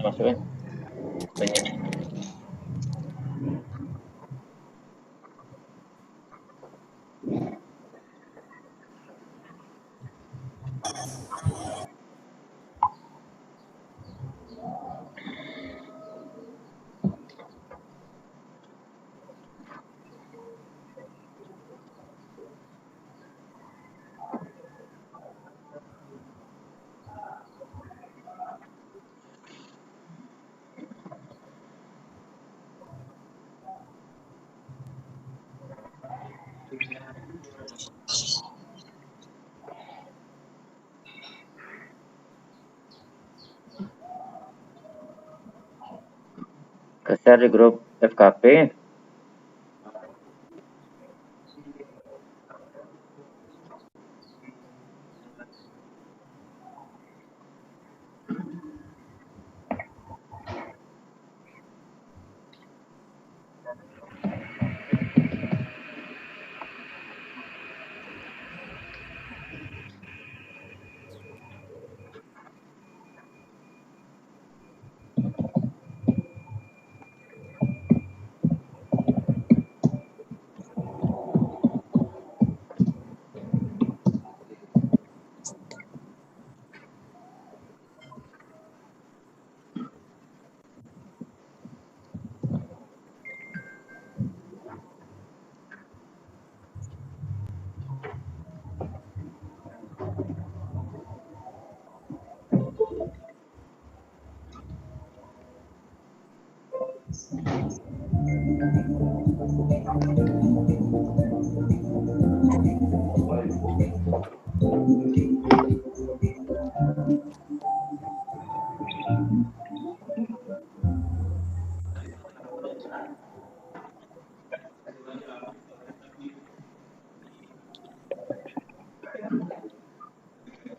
masukin. Share di grup FKP.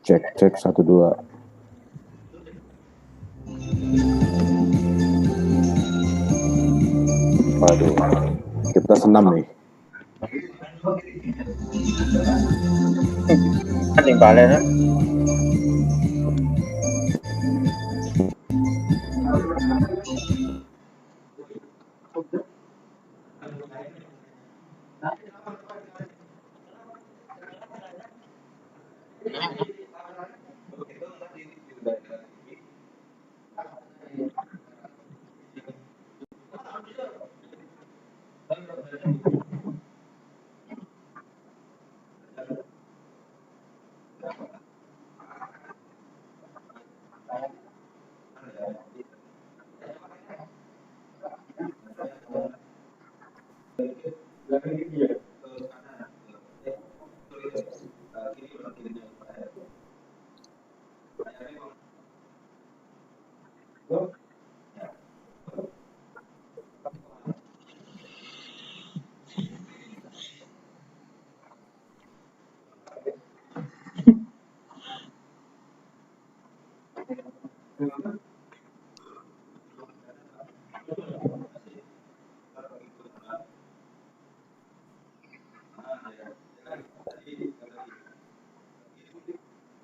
Cek 1 2. Waduh, kita senam nih. Kan yang balen ya.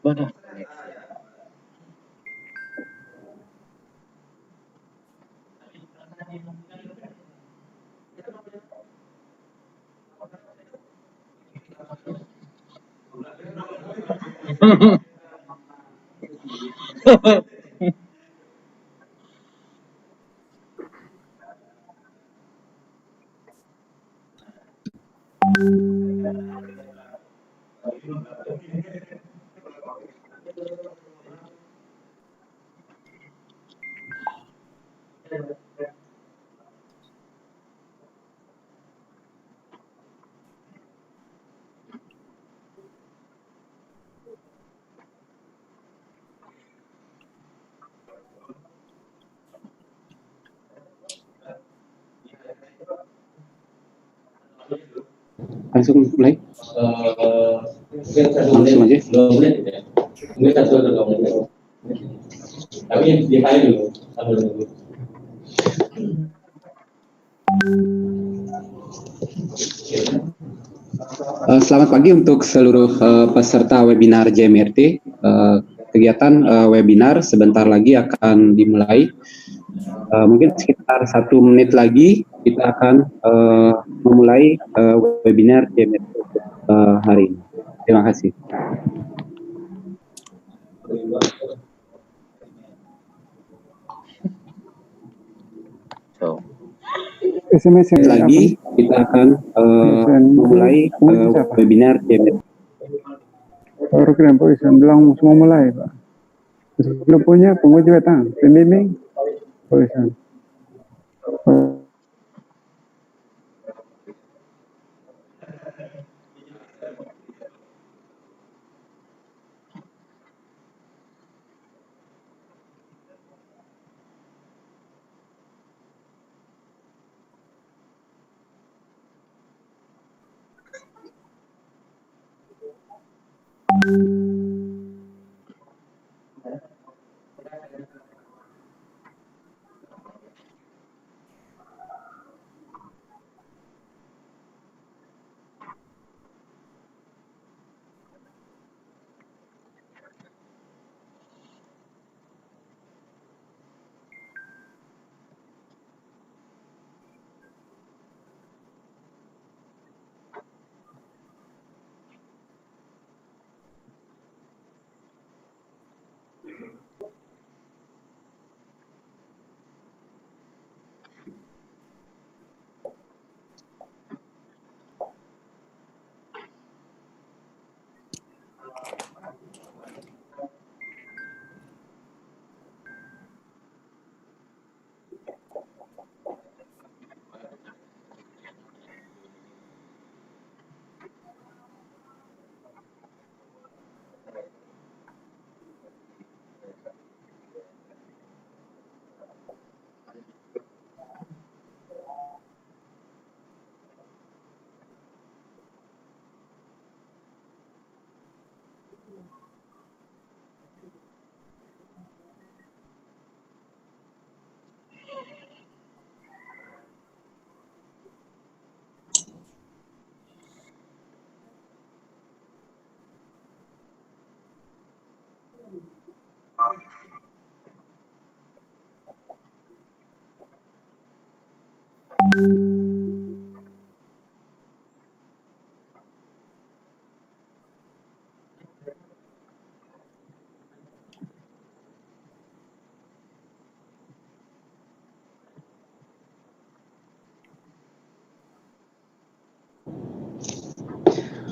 Mana? Langsung mulai. Langsung aja. 2 menit ya. Ini 1 atau 2 menit. Tapi di hari dulu sambil nunggu. Selamat pagi untuk seluruh peserta webinar JMRT. Kegiatan webinar sebentar lagi akan dimulai. Mungkin sekitar 1 menit lagi kita akan memulai webinar JMRT hari ini. Terima kasih. So, SMS yang Lagi kita akan memulai webinar JMRT. program Polisian belum semua mulai, Pak. Belum punya penguji datang, pembimbing Polisian.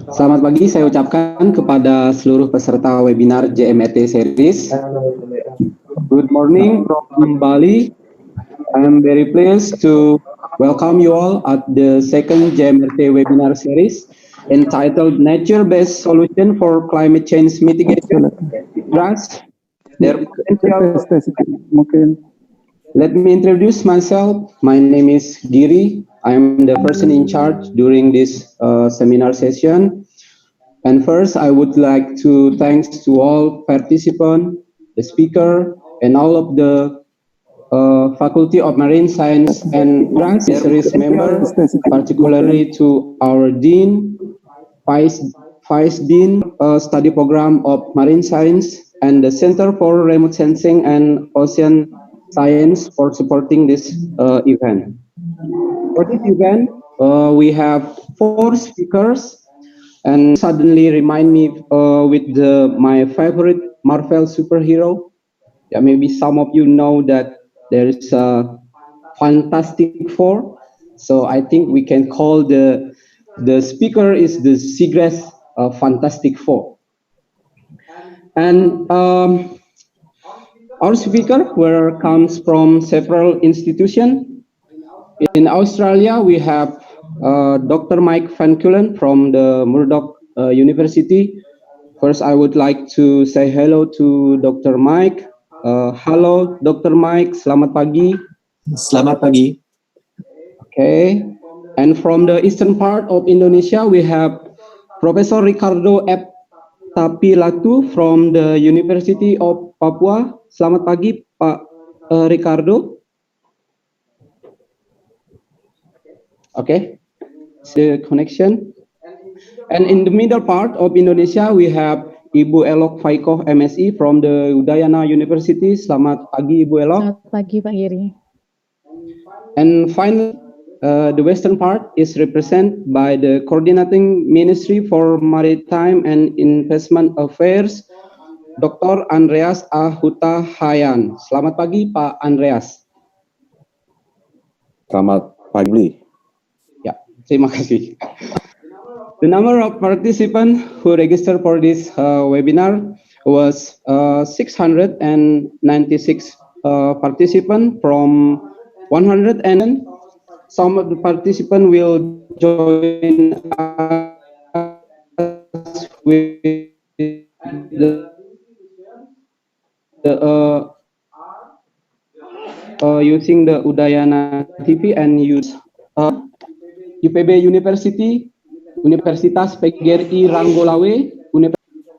Selamat pagi, saya ucapkan kepada seluruh peserta webinar JMRT Series. Good morning from Bali. I am very pleased to welcome you all at the second JMRT webinar series entitled Nature-Based Solution for Climate Change Mitigation. Seagrass, their potential. Mungkin Let me introduce myself. My name is Giri. I am the person in charge during this seminar session. And first, I would like to thanks to all participants, the speaker, and all of the Faculty of Marine Science and Grant Series members, particularly to our Dean, Vice Dean, Study Program of Marine Science, and the Center for Remote Sensing and Ocean Science for supporting this event. For this event, we have 4 speakers, and suddenly remind me with my favorite Marvel superhero. Yeah, maybe some of you know that there is a Fantastic Four. So I think we can call the speaker is the Seagrass Fantastic Four. And our speaker comes from several institutions. In Australia, we have Dr. Mike Van Kulen from the Murdoch University. First, I would like to say hello to Dr. Mike. Halo, Dr. Mike. Selamat pagi. Selamat pagi. Okay. And from the eastern part of Indonesia, we have Professor Ricardo F. Tapilatu from the University of Papua. Selamat pagi, Pak Ricardo. Okay, the connection. And in the middle part of Indonesia, we have Ibu Elok Faikoh MSI from the Udayana University. Selamat pagi, Ibu Elok. Selamat pagi, Pak Giri. And finally, the western part is represented by the Coordinating Ministry for Maritime and Investment Affairs, Dr. Andreas Ahuta Hayan. Selamat pagi, Pak Andreas. Selamat pagi. Ya, terima kasih. The number of participants who registered for this webinar was 696 participants from 100, and some of the participants will join us with using the Udayana TV and use UPB University, Universitas PGRI Ranggolawe,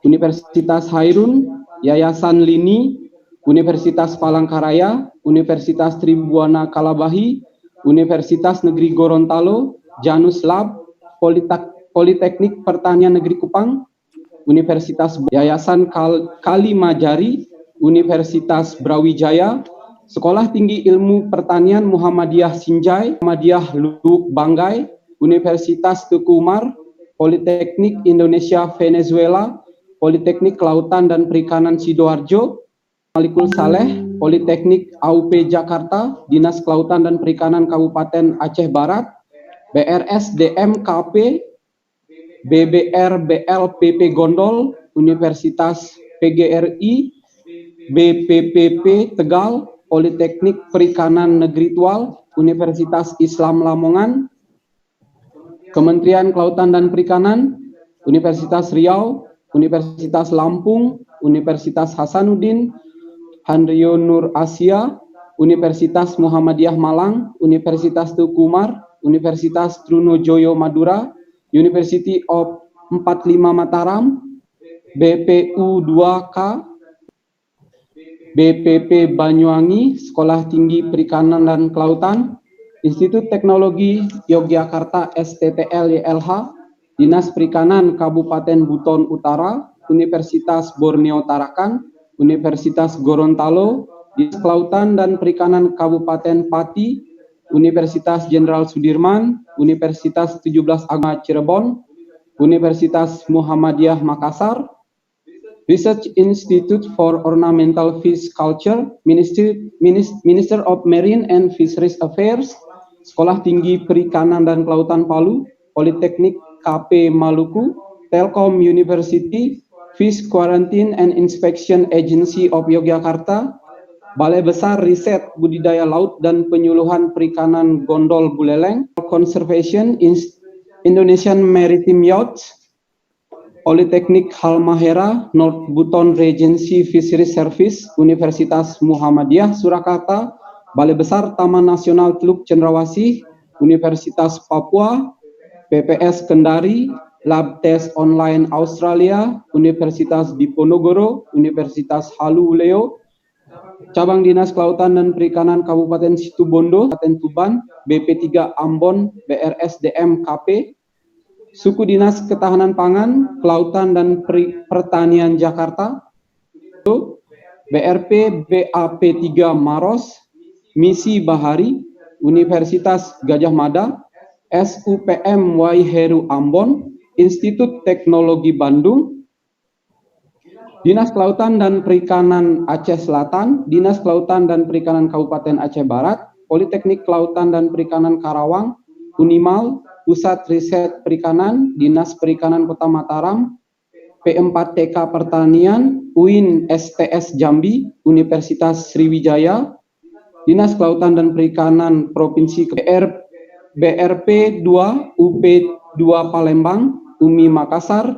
Universitas Hairun, Yayasan Lini, Universitas Palangkaraya, Universitas Tribuana Kalabahi, Universitas Negeri Gorontalo, Janus Lab, Politeknik Pertanian Negeri Kupang, Universitas Yayasan Kalimajari, Universitas Brawijaya, Sekolah Tinggi Ilmu Pertanian Muhammadiyah Sinjai, Muhammadiyah Lubuk Banggai, Universitas Tuku Umar, Politeknik Indonesia Venezuela, Politeknik Kelautan dan Perikanan Sidoarjo, Malikul Saleh, Politeknik AUP Jakarta, Dinas Kelautan dan Perikanan Kabupaten Aceh Barat, BRSDM KP, BBR BLPP Gondol, Universitas PGRI, BPPP Tegal, Politeknik Perikanan Negeri Tual, Universitas Islam Lamongan, Kementerian Kelautan dan Perikanan, Universitas Riau, Universitas Lampung, Universitas Hasanuddin, Handrio Nur Asia, Universitas Muhammadiyah Malang, Universitas Tuku Umar, Universitas Trunojoyo Madura, University of 45 Mataram, BPU 2K, BPP Banyuwangi, Sekolah Tinggi Perikanan dan Kelautan, Institut Teknologi Yogyakarta STTL YLH, Dinas Perikanan Kabupaten Buton Utara, Universitas Borneo Tarakan, Universitas Gorontalo, Dinas Kelautan dan Perikanan Kabupaten Pati, Universitas Jenderal Sudirman, Universitas 17 Agama Cirebon, Universitas Muhammadiyah Makassar, Research Institute for Ornamental Fish Culture, Minister of Marine and Fisheries Affairs, Sekolah Tinggi Perikanan dan Kelautan Palu, Politeknik KP Maluku, Telkom University, Fish Quarantine and Inspection Agency of Yogyakarta, Balai Besar Riset Budidaya Laut dan Penyuluhan Perikanan Gondol Buleleng, Conservation Indonesian Maritime Yachts, Politeknik Halmahera, North Buton Regency Fisheries Service, Universitas Muhammadiyah Surakarta, Balai Besar Taman Nasional Teluk Cendrawasih, Universitas Papua, PPS Kendari, Lab Test Online Australia, Universitas Diponegoro, Universitas Haluleo, Cabang Dinas Kelautan dan Perikanan Kabupaten Situbondo, Kabupaten Tuban, BP3 Ambon, BRSDM KP, Suku Dinas Ketahanan Pangan, Kelautan dan Pertanian Jakarta, BRP BAP3 Maros, Misi Bahari, Universitas Gajah Mada, SUPM Waiheru Ambon, Institut Teknologi Bandung, Dinas Kelautan dan Perikanan Aceh Selatan, Dinas Kelautan dan Perikanan Kabupaten Aceh Barat, Politeknik Kelautan dan Perikanan Karawang, Unimal, Pusat Riset Perikanan, Dinas Perikanan Kota Mataram, P4TK Pertanian, UIN STS Jambi, Universitas Sriwijaya, Dinas Kelautan dan Perikanan Provinsi BRP 2, UP 2 Palembang, UMI Makassar,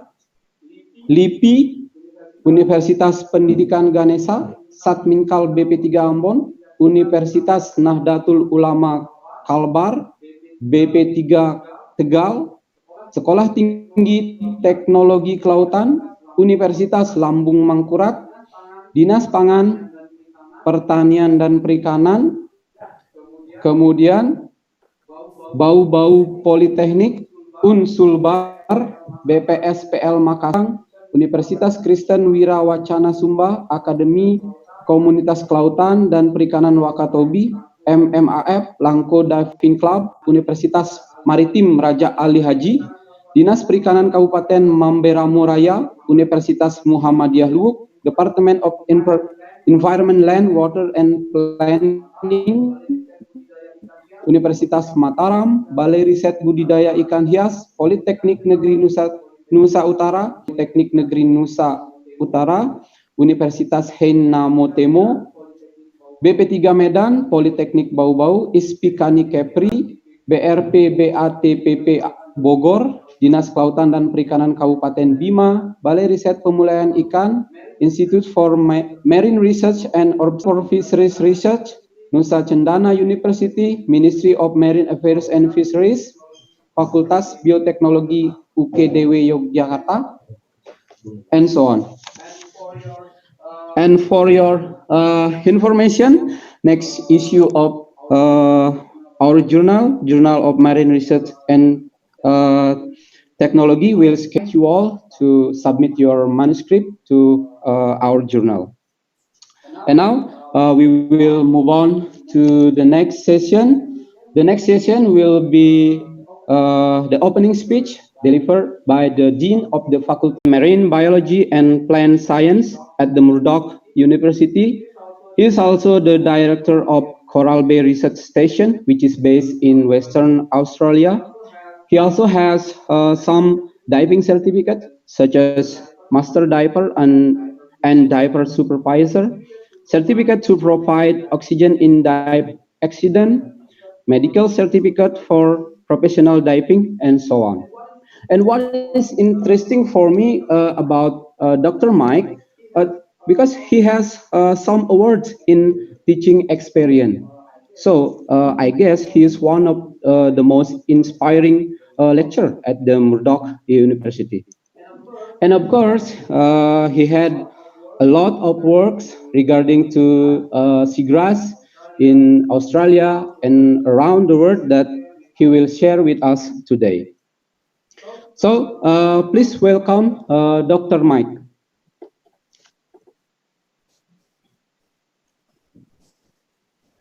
LIPI, Universitas Pendidikan Ganesha, Satminkal BP3 Ambon, Universitas Nahdlatul Ulama Kalbar, BP3 Tegal, Sekolah Tinggi Teknologi Kelautan, Universitas Lambung Mangkurat, Dinas Pangan, Pertanian dan Perikanan, kemudian Bau-Bau Politeknik, Unsulbar, BPSPL Makassar, Universitas Kristen Wirawacana Sumba, Akademi Komunitas Kelautan dan Perikanan Wakatobi, MMAF Langko Diving Club, Universitas Maritim Raja Ali Haji, Dinas Perikanan Kabupaten Mamberamo Raya, Universitas Muhammadiyah Luwuk, Department of Environment, Land, Water and Planning, Universitas Mataram, Balai Riset Budidaya Ikan Hias, Politeknik Negeri Nusa Utara, Politeknik Negeri Nusa Utara, Universitas Heina Motemo, BP3 Medan, Politeknik Bau-Bau, Ispikani Kepri, BRP BATPP Bogor, Dinas Kelautan dan Perikanan Kabupaten Bima, Balai Riset Pemulaian Ikan, Institute for Marine Research and for Fisheries Research, Nusa Cendana University, Ministry of Marine Affairs and Fisheries, Fakultas Bioteknologi UKDW Yogyakarta, and so on. And for your information, next issue of our Journal of Marine Research and Technology will schedule you all to submit your manuscript to our journal. And now we will move on to the next session. The next session will be the opening speech delivered by the Dean of the Faculty of Marine Biology and Plant Science at the Murdoch University. He is also the director of Coral Bay Research Station, which is based in Western Australia. He also has some diving certificates, such as Master Diver and Diver Supervisor, certificate to provide oxygen in dive accident, medical certificate for professional diving, and so on. And what is interesting for me about Dr. Mike, because he has some awards in teaching experience. So I guess he is one of the most inspiring lecturer at the Murdoch University. And of course, he had a lot of works regarding to seagrass in Australia and around the world that he will share with us today. So please welcome Dr. Mike.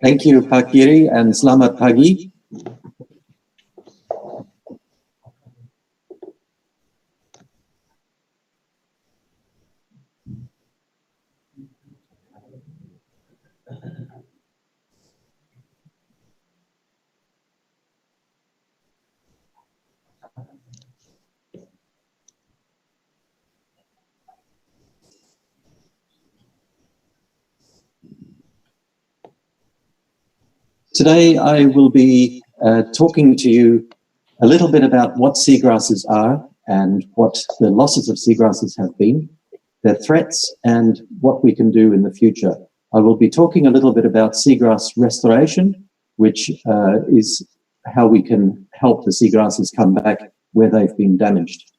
Thank you, Pak Giri, and selamat pagi. Today I will be talking to you a little bit about what seagrasses are and what the losses of seagrasses have been, their threats, and what we can do in the future. I will be talking a little bit about seagrass restoration, which is how we can help the seagrasses come back where they've been damaged.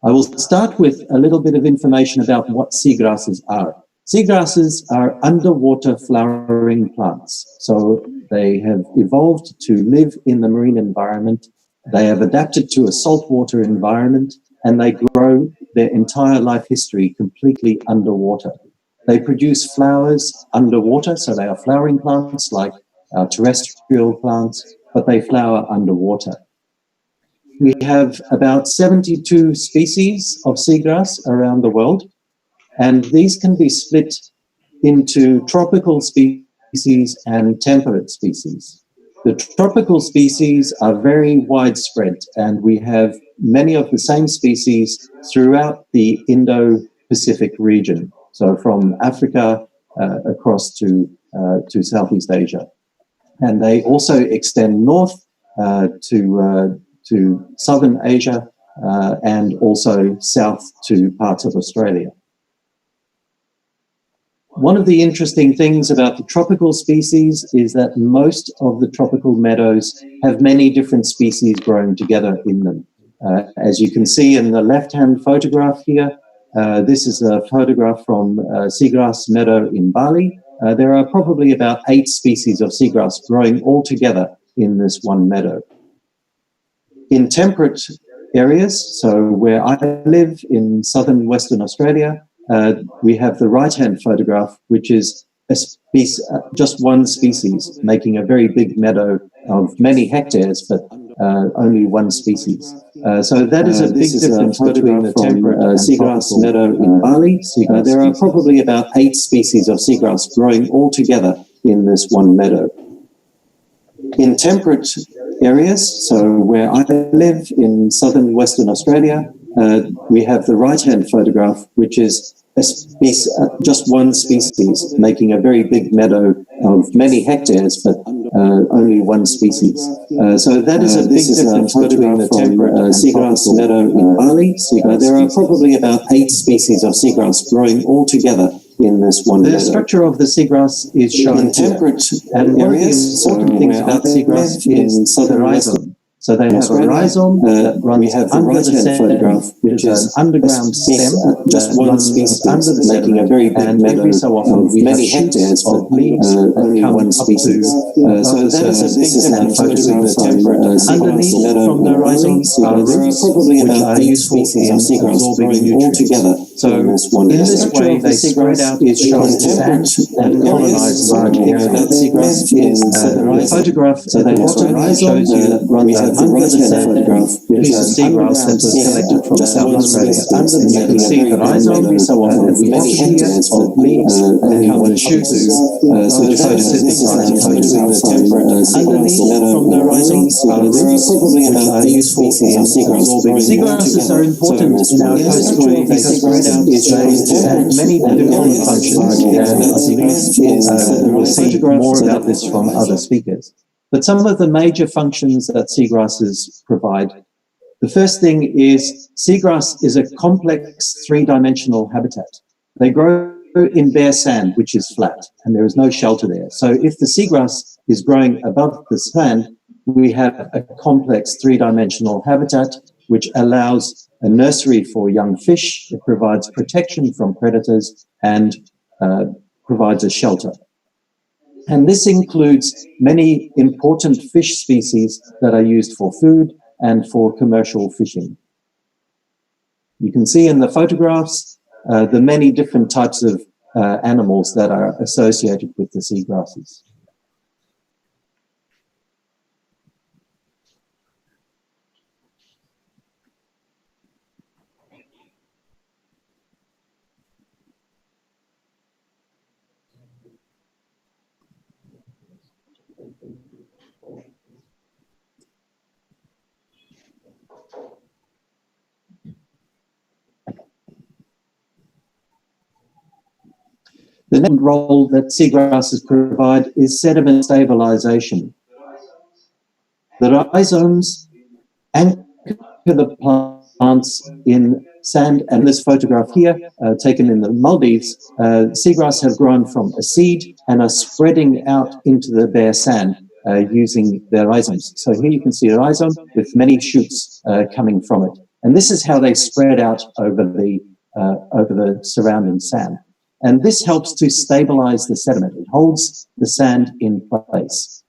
I will start with a little bit of information about what seagrasses are. Seagrasses are underwater flowering plants, so they have evolved to live in the marine environment. They have adapted to a saltwater environment, and they grow their entire life history completely underwater. They produce flowers underwater, so they are flowering plants like terrestrial plants, but they flower underwater. We have about 72 species of seagrass around the world, and these can be split into tropical species and temperate species. The tropical species are very widespread, and we have many of the same species throughout the Indo-Pacific region, so from Africa across to Southeast Asia. And they also extend north to Southern Asia and also south to parts of Australia. One of the interesting things about the tropical species is that most of the tropical meadows have many different species growing together in them. As you can see in the left-hand photograph here, this is a photograph from seagrass meadow in Bali. There are probably about 8 species of seagrass growing all together in this one meadow. In temperate areas, so where I live in southern Western Australia, we have the right-hand photograph, which is just one species, making a very big meadow of many hectares, but only one species. So that is a big difference between the temperate and seagrass meadow in Bali. There are probably about 8 species of seagrass growing all together in this one meadow. In temperate areas, so where I live in southern Western Australia, we have the right-hand photograph, which is just one species, making a very big meadow of many hectares, but only one species. So that is a big difference between the temperate and seagrass meadow in Bali. There are probably about 8 species of seagrass growing all together in this one meadow. The structure of the seagrass is shown in temperate areas. So important things about seagrass is the rhizome. So they have a rhizome that runs under the photograph, which is an underground stem, just one species under the making a very big meadow every so often we many hectares of leaves only one species. So that is a big difference between the temperate underneath from the rhizome are roots, probably about 8 species of seagrass growing all together. So in this way, they spread out is shown sand and colonize large areas of seagrass. The photograph at the bottom shows you that runs under the sand piece of seagrass that was collected from South Australia. And you can see the rhizome at the bottom here of leaves and covered shoots, which photosynthesize underneath from the rhizome are roots, which are useful in absorbing. Seagrasses are important in our coastline because they have many different functions, and I think we'll see more about this from other speakers. But some of the major functions that seagrasses provide, the first thing is seagrass is a complex 3-dimensional habitat. They grow in bare sand, which is flat, and there is no shelter there. So if the seagrass is growing above the sand, we have a complex 3-dimensional habitat, which allows a nursery for young fish. It provides protection from predators and provides a shelter. And this includes many important fish species that are used for food and for commercial fishing. You can see in the photographs the many different types of animals that are associated with the seagrasses. The next role that seagrasses provide is sediment stabilization. The rhizomes anchor the plants in sand, and this photograph here, taken in the Maldives, seagrass have grown from a seed and are spreading out into the bare sand using their rhizomes. So here you can see a rhizome with many shoots coming from it. And this is how they spread out over the surrounding sand. And this helps to stabilize the sediment. It holds the sand in place.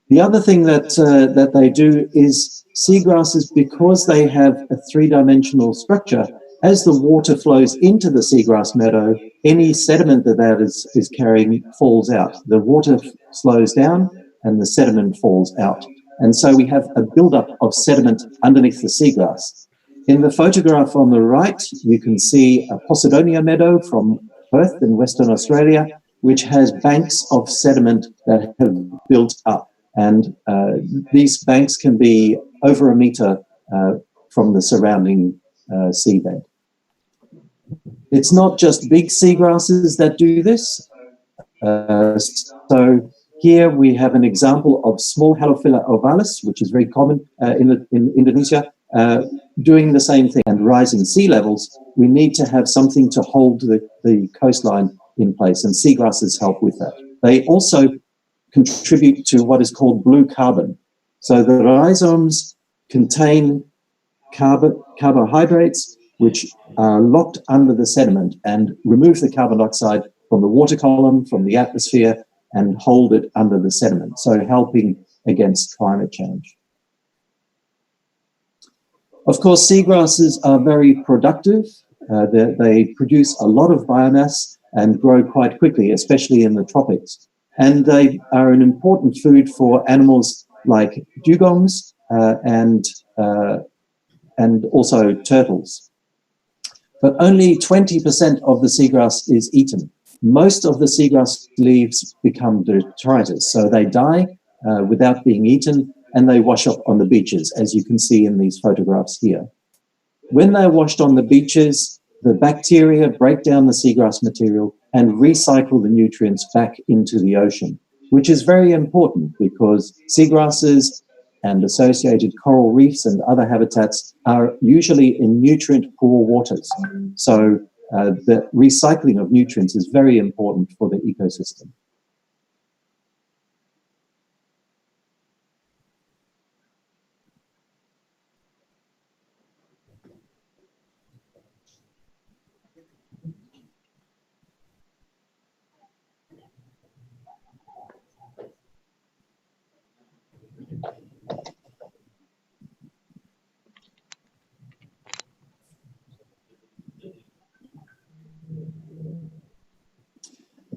The other thing that they do is seagrasses, because they have a 3-dimensional structure, as the water flows into the seagrass meadow, any sediment that is carrying falls out. The water slows down and the sediment falls out. And so we have a buildup of sediment underneath the seagrass. In the photograph on the right, you can see a Posidonia meadow from Perth in Western Australia, which has banks of sediment that have built up. And these banks can be over a meter from the surrounding seabed. It's not just big seagrasses that do this. So here we have an example of small Halophila ovalis, which is very common in Indonesia, doing the same thing. And rising sea levels, we need to have something to hold the coastline in place, and seagrasses help with that. They also contribute to what is called blue carbon. So the rhizomes contain carbohydrates which are locked under the sediment and remove the carbon dioxide from the water column, from the atmosphere, and hold it under the sediment, so helping against climate change. Of course, seagrasses are very productive. They produce a lot of biomass, and grow quite quickly, especially in the tropics. And they are an important food for animals like dugongs and also turtles. But only 20% of the seagrass is eaten. Most of the seagrass leaves become detritus, so they die without being eaten, and they wash up on the beaches, as you can see in these photographs here. When they're washed on the beaches, the bacteria break down the seagrass material and recycle the nutrients back into the ocean, which is very important because seagrasses and associated coral reefs and other habitats are usually in nutrient-poor waters. So the recycling of nutrients is very important for the ecosystem.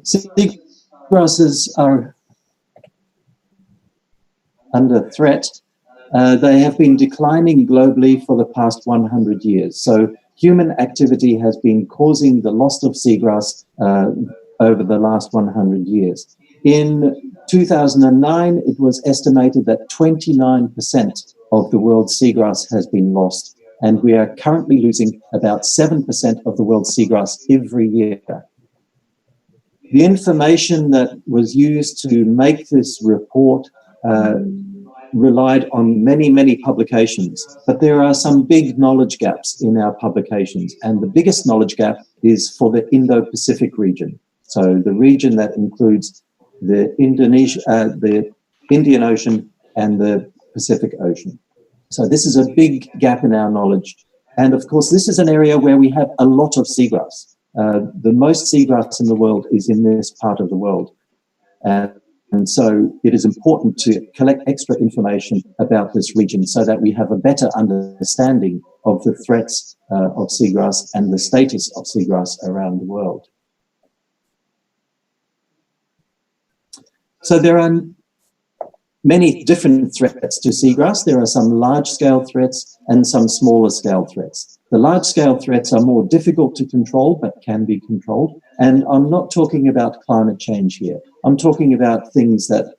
Seagrasses are under threat. They have been declining globally for the past 100 years. So human activity has been causing the loss of seagrass over the last 100 years. In 2009, it was estimated that 29% of the world's seagrass has been lost, and we are currently losing about 7% of the world's seagrass every year. The information that was used to make this report relied on many, many publications, but there are some big knowledge gaps in our publications, and the biggest knowledge gap is for the Indo-Pacific region. So the region that includes the Indian Ocean and the Pacific Ocean. So this is a big gap in our knowledge. And of course, this is an area where we have a lot of seagrass. The most seagrass in the world is in this part of the world. And so it is important to collect extra information about this region so that we have a better understanding of the threats of seagrass and the status of seagrass around the world. So there are many different threats to seagrass. There are some large-scale threats and some smaller-scale threats. The large-scale threats are more difficult to control, but can be controlled. And I'm not talking about climate change here. I'm talking about things that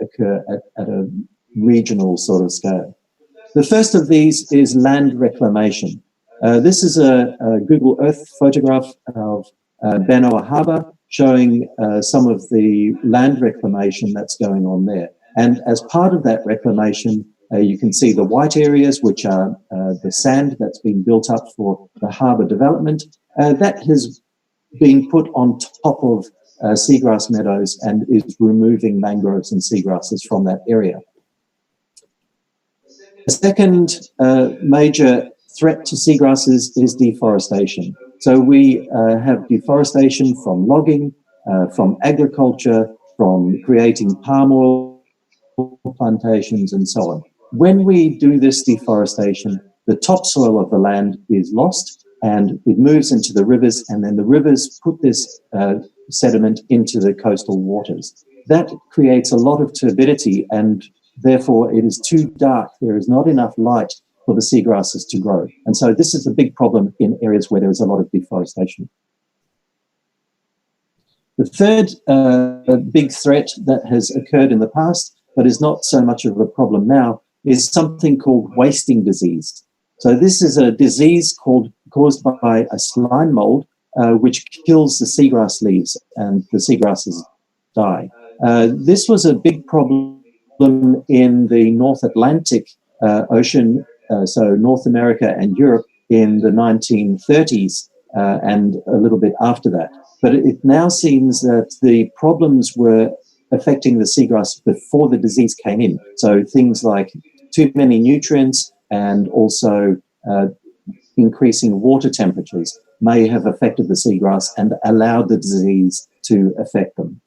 occur at a regional sort of scale. The first of these is land reclamation. This is a Google Earth photograph of Benoa Harbour showing some of the land reclamation that's going on there. And as part of that reclamation, you can see the white areas, which are the sand that's been built up for the harbour development. That has been put on top of seagrass meadows and is removing mangroves and seagrasses from that area. The second major threat to seagrasses is deforestation. So we have deforestation from logging, from agriculture, from creating palm oil plantations and so on. When we do this deforestation, the topsoil of the land is lost and it moves into the rivers, and then the rivers put this sediment into the coastal waters. That creates a lot of turbidity, and therefore it is too dark. There is not enough light for the seagrasses to grow. And so this is a big problem in areas where there is a lot of deforestation. The third big threat that has occurred in the past, but is not so much of a problem now, is something called wasting disease. So this is a disease caused by a slime mold, which kills the seagrass leaves, and the seagrasses die. This was a big problem in the North Atlantic Ocean, so North America and Europe, in the 1930s and a little bit after that. But it now seems that the problems were affecting the seagrass before the disease came in. So things like too many nutrients and also increasing water temperatures may have affected the seagrass and allowed the disease to affect them.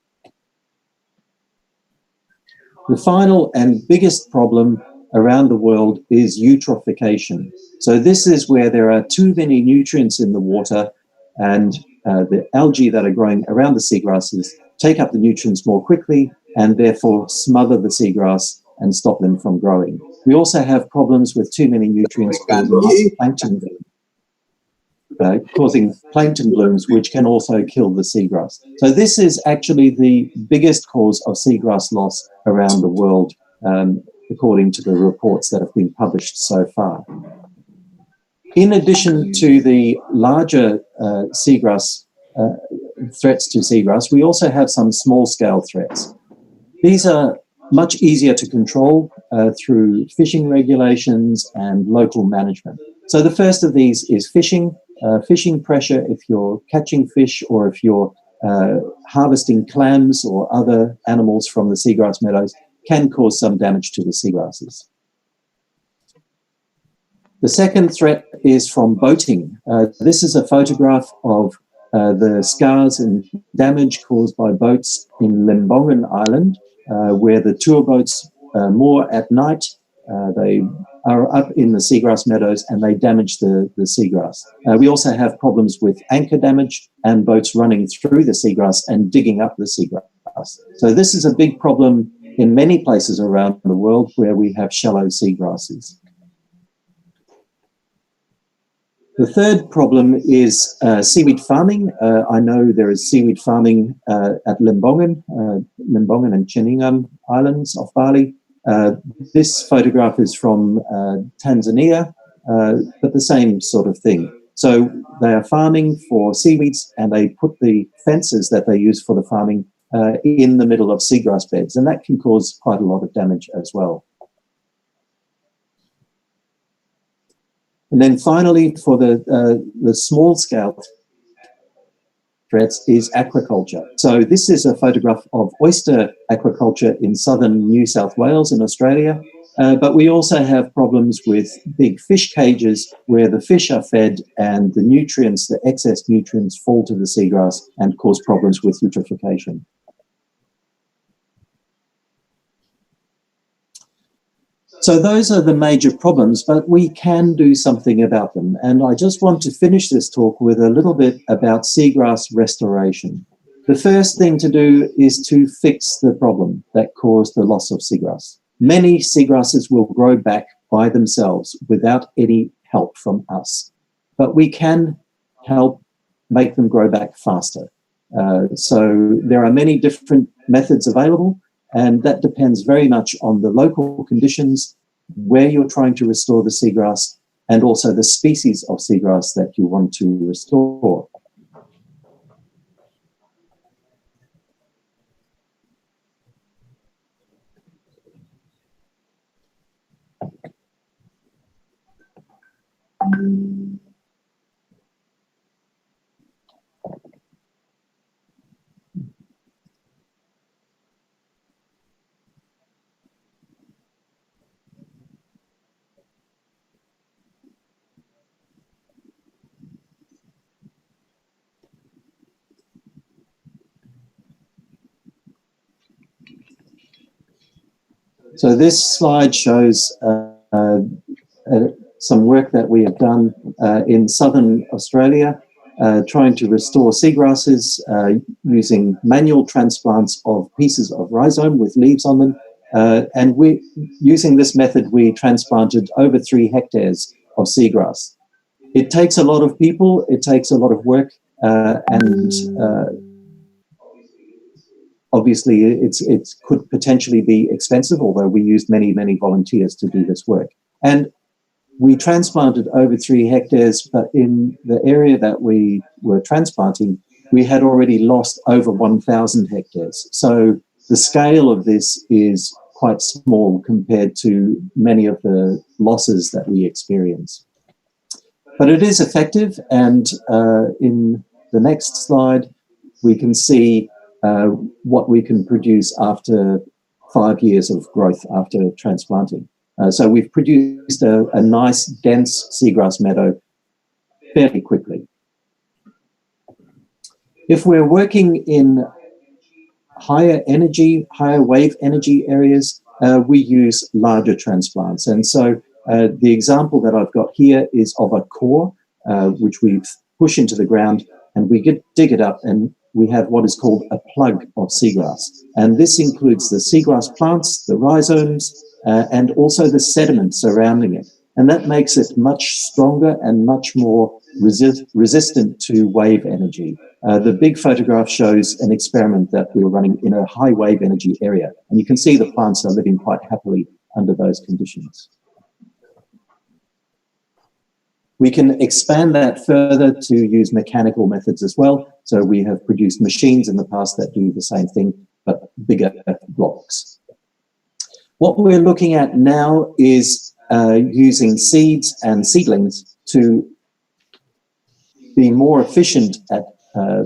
The final and biggest problem around the world is eutrophication. So this is where there are too many nutrients in the water, and the algae that are growing around the seagrasses take up the nutrients more quickly and therefore smother the seagrass and stop them from growing. We also have problems with too many nutrients causing plankton blooms, which can also kill the seagrass. So this is actually the biggest cause of seagrass loss around the world, according to the reports that have been published so far. In addition to the larger seagrass threats to seagrass, we also have some small-scale threats. These are much easier to control through fishing regulations and local management. So the first of these is fishing. Fishing pressure, if you're catching fish or if you're harvesting clams or other animals from the seagrass meadows, can cause some damage to the seagrasses. The second threat is from boating. This is a photograph of the scars and damage caused by boats in Lembongan Island, where the tour boats moor at night. They are up in the seagrass meadows and they damage the seagrass. We also have problems with anchor damage and boats running through the seagrass and digging up the seagrass. So this is a big problem in many places around the world where we have shallow seagrasses. The third problem is seaweed farming. I know there is seaweed farming at Lembongan and Cheningam Islands of Bali. This photograph is from Tanzania, but the same sort of thing. So they are farming for seaweeds and they put the fences that they use for the farming in the middle of seagrass beds, and that can cause quite a lot of damage as well. And then finally, for the small-scale threats is aquaculture. So this is a photograph of oyster aquaculture in southern New South Wales in Australia, but we also have problems with big fish cages where the fish are fed and the nutrients, the excess nutrients, fall to the seagrass and cause problems with eutrophication. So those are the major problems, but we can do something about them. And I just want to finish this talk with a little bit about seagrass restoration. The first thing to do is to fix the problem that caused the loss of seagrass. Many seagrasses will grow back by themselves without any help from us, but we can help make them grow back faster. So there are many different methods available, and that depends very much on the local conditions, where you're trying to restore the seagrass, and also the species of seagrass that you want to restore. So this slide shows some work that we have done in southern Australia, trying to restore seagrasses using manual transplants of pieces of rhizome with leaves on them. And using this method, we transplanted over 3 hectares of seagrass. It takes a lot of people, it takes a lot of work, and obviously, it could potentially be expensive, although we used many, many volunteers to do this work. And we transplanted over 3 hectares, but in the area that we were transplanting, we had already lost over 1,000 hectares. So the scale of this is quite small compared to many of the losses that we experience. But it is effective, and in the next slide, we can see what we can produce after 5 years of growth after transplanting. So we've produced a nice, dense seagrass meadow fairly quickly. If we're working in higher energy, higher wave energy areas, we use larger transplants. And so the example that I've got here is of a core, which we push into the ground. and we dig it up, and we have what is called a plug of seagrass. And this includes the seagrass plants, the rhizomes, and also the sediment surrounding it. And that makes it much stronger and much more resistant to wave energy. The big photograph shows an experiment that we were running in a high wave energy area. And you can see the plants are living quite happily under those conditions. We can expand that further to use mechanical methods as well. So we have produced machines in the past that do the same thing, but bigger blocks. What we're looking at now is using seeds and seedlings to be more efficient at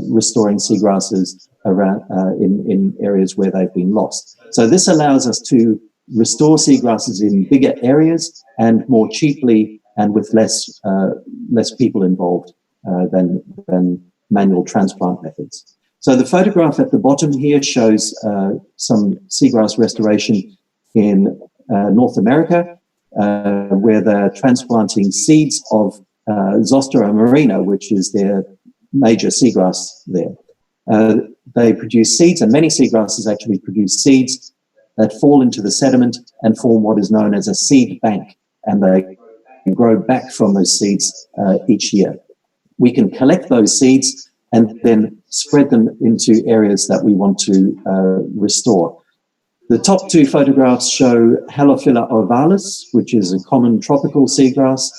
restoring seagrasses around in areas where they've been lost. So this allows us to restore seagrasses in bigger areas and more cheaply and with less people involved than manual transplant methods. So the photograph at the bottom here shows some seagrass restoration in North America, where they're transplanting seeds of Zostera marina, which is their major seagrass there. They produce seeds, and many seagrasses actually produce seeds that fall into the sediment and form what is known as a seed bank, and they grow back from those seeds each year. We can collect those seeds and then spread them into areas that we want to restore. The top two photographs show Halophila ovalis, which is a common tropical seagrass,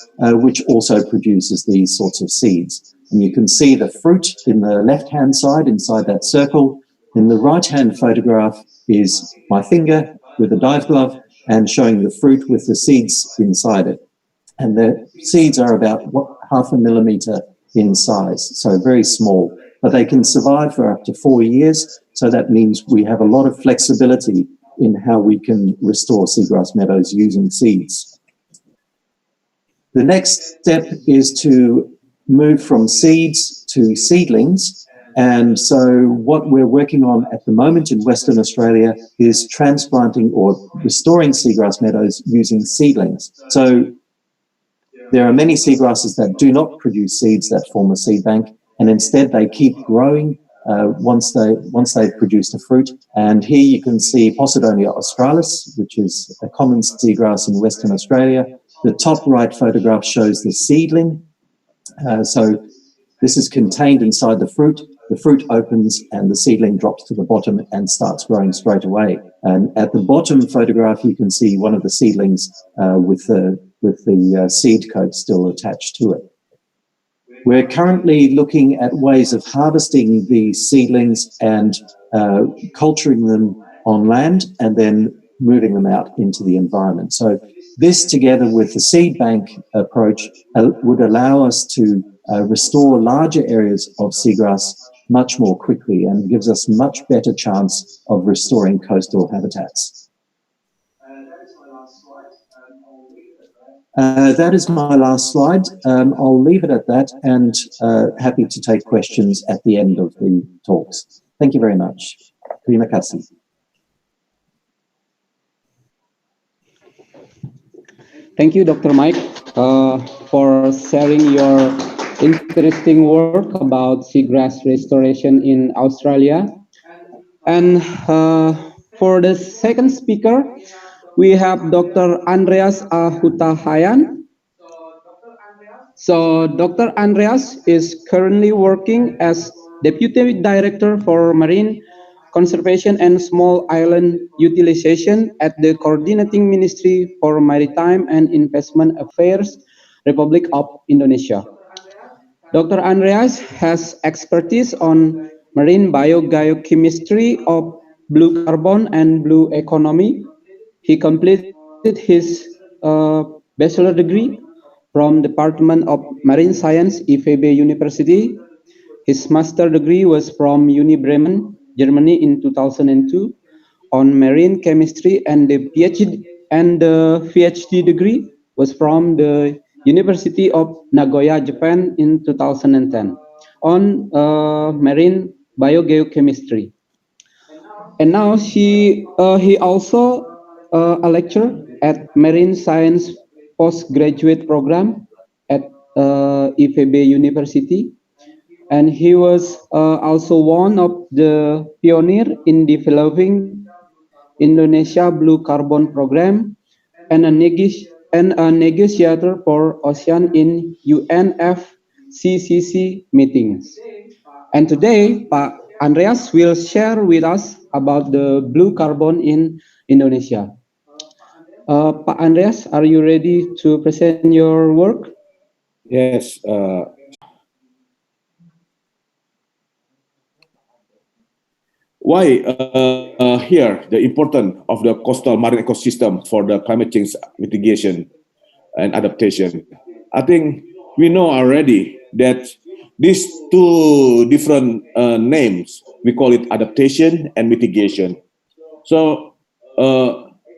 which also produces these sorts of seeds. And you can see the fruit in the left-hand side inside that circle. In the right-hand photograph is my finger with a dive glove and showing the fruit with the seeds inside it. And the seeds are about 0.5 millimeter in size, so very small, but they can survive for up to 4 years. So that means we have a lot of flexibility in how we can restore seagrass meadows using seeds. The next step is to move from seeds to seedlings. And so what we're working on at the moment in Western Australia is transplanting or restoring seagrass meadows using seedlings. So there are many seagrasses that do not produce seeds that form a seed bank, and instead they keep growing once they've produced a fruit. And here you can see Posidonia australis, which is a common seagrass in Western Australia. The top right photograph shows the seedling. So this is contained inside the fruit. The fruit opens and the seedling drops to the bottom and starts growing straight away. And at the bottom photograph, you can see one of the seedlings with the seed coat still attached to it. We're currently looking at ways of harvesting these seedlings and culturing them on land and then moving them out into the environment. So this, together with the seed bank approach, would allow us to restore larger areas of seagrass much more quickly and gives us much better chance of restoring coastal habitats. That is my last slide. I'll leave it at that and happy to take questions at the end of the talks. Thank you very much. Terimakasih. Thank you, Dr. Mike, for sharing your interesting work about seagrass restoration in Australia. And for the second speaker, we have Dr. Andreas Hutahayan. So Dr. Andreas is currently working as Deputy Director for Marine Conservation and Small Island Utilization at the Coordinating Ministry for Maritime and Investment Affairs, Republic of Indonesia. Dr. Andreas has expertise on marine biogeochemistry of blue carbon and blue economy. He completed his bachelor degree from Department of Marine Science, IFB University. His master degree was from Uni Bremen, Germany in 2002 on marine chemistry, and the PhD degree was from the University of Nagoya, Japan in 2010 on marine biogeochemistry. And now he also a lecturer at Marine Science Postgraduate Program at IFB University. and he was also one of the pioneer in developing Indonesia Blue Carbon Program and a negotiator for ocean in UNFCCC meetings. And today, Pak Andreas will share with us about the blue carbon in Indonesia. Pak Andreas, are you ready to present your work? Yes. Why here the importance of the coastal marine ecosystem for the climate change mitigation and adaptation? I think we know already that these two different names, we call it adaptation and mitigation. So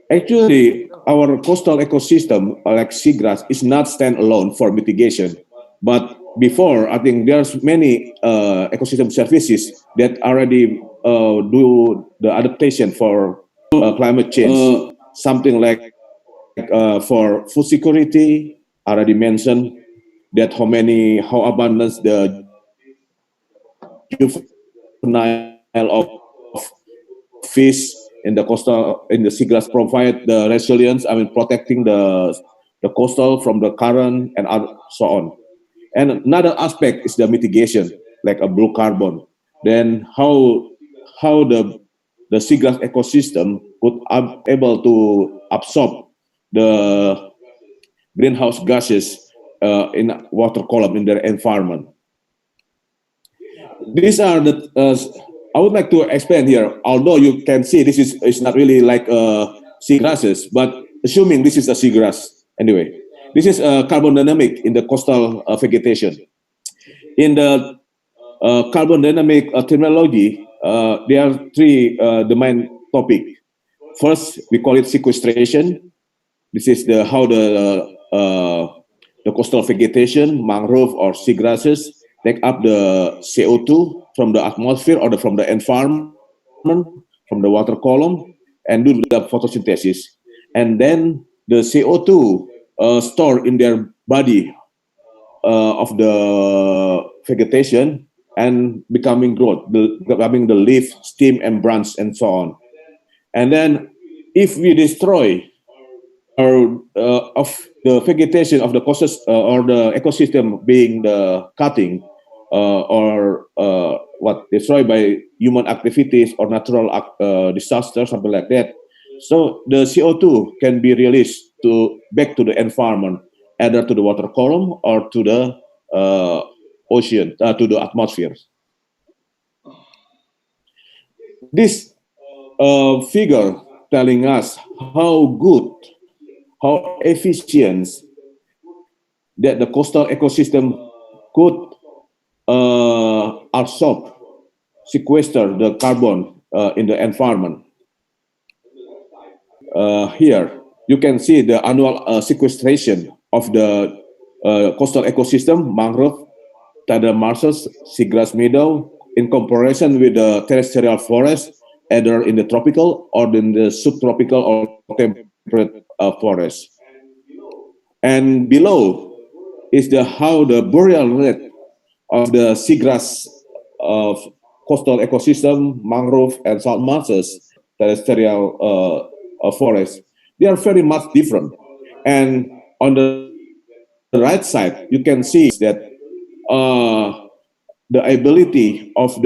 actually, our coastal ecosystem, like seagrass, is not standalone for mitigation. But before, I think there's many ecosystem services that already do the adaptation for climate change. Something like for food security, already mentioned that how abundant the juvenile of fish in the coastal in the seagrass provide the resilience. I mean, protecting the coastal from the current and so on. And another aspect is the mitigation, like a blue carbon. Then how the seagrass ecosystem could able to absorb the greenhouse gases in water column in their environment. These are the I would like to explain here. Although you can see this is not really like seagrasses, but assuming this is a seagrass anyway. This is carbon dynamic in the coastal vegetation. In the carbon dynamic terminology, there are three the main topic. First, we call it sequestration. This is how the coastal vegetation, mangrove or seagrasses, take up the CO2 from the atmosphere or from the environment, from the water column, and do the photosynthesis. And then the CO2 stored in their body of the vegetation and becoming becoming the leaf, stem, and branch, and so on. And then if we destroy of the vegetation of the coastal or the ecosystem being the cutting or destroyed by human activities or natural disaster, something like that. So the CO2 can be released back to the environment, either to the water column or to the ocean, to the atmosphere. This figure telling us how good, how efficient that the coastal ecosystem could absorb, sequester the carbon in the environment. Here, you can see the annual sequestration of the coastal ecosystem, mangrove, tidal marshes, seagrass meadow, in comparison with the terrestrial forest, either in the tropical or in the subtropical or temperate forest. And below is how the burial rate of the seagrass of coastal ecosystem, mangrove, and salt marshes, terrestrial forest. They are very much different. And on the right side, you can see that the ability of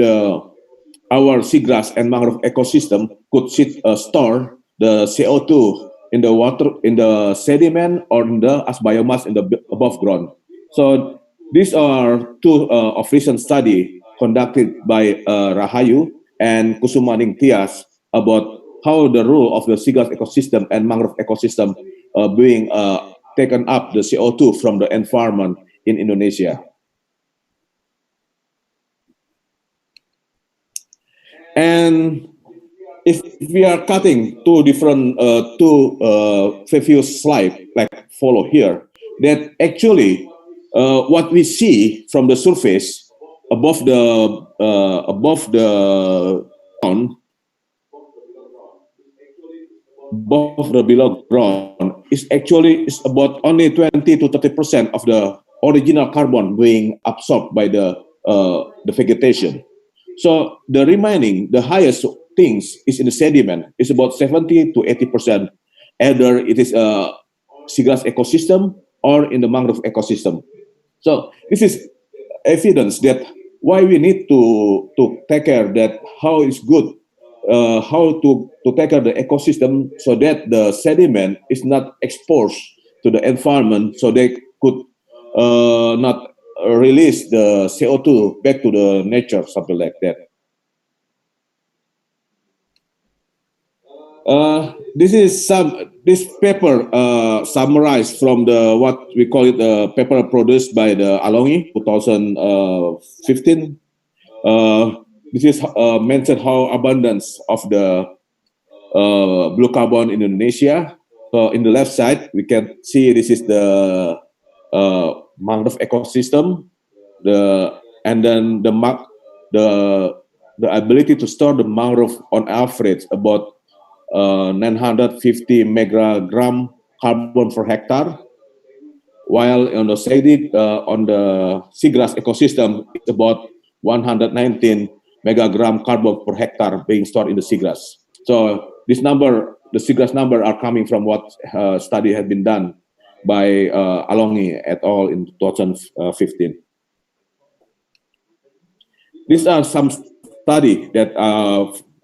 our seagrass and mangrove ecosystem could store the CO2 in the water, in the sediment, or in the as biomass in the above ground. So these are two of recent study conducted by Rahayu and Kusumaning Tias about how the role of the seagrass ecosystem and mangrove ecosystem being taken up the CO2 from the environment in Indonesia. And if we are cutting two different previous slides, like follow here, that actually what we see from the surface above the ground, above the below ground, is about only 20 to 30% of the original carbon being absorbed by the the vegetation. So the remaining, the highest things is in the sediment. It's about 70 to 80%. Either it is a seagrass ecosystem or in the mangrove ecosystem. So this is evidence that why we need to take care that how it's good, how to take care of the ecosystem so that the sediment is not exposed to the environment, so they could not release the CO2 back to the nature, something like that. This paper summarized from the what we call it the paper produced by the Alongi 2015. This is mentioned how abundance of the blue carbon in Indonesia. So in the left side we can see this is the mangrove ecosystem, and then the ability to store the mangrove on average about 950 megagram carbon per hectare, while on the seagrass ecosystem it's about 119 megagram carbon per hectare being stored in the seagrass. So this number, the seagrass number, are coming from what study had been done by Alongi et al. In 2015. These are some study that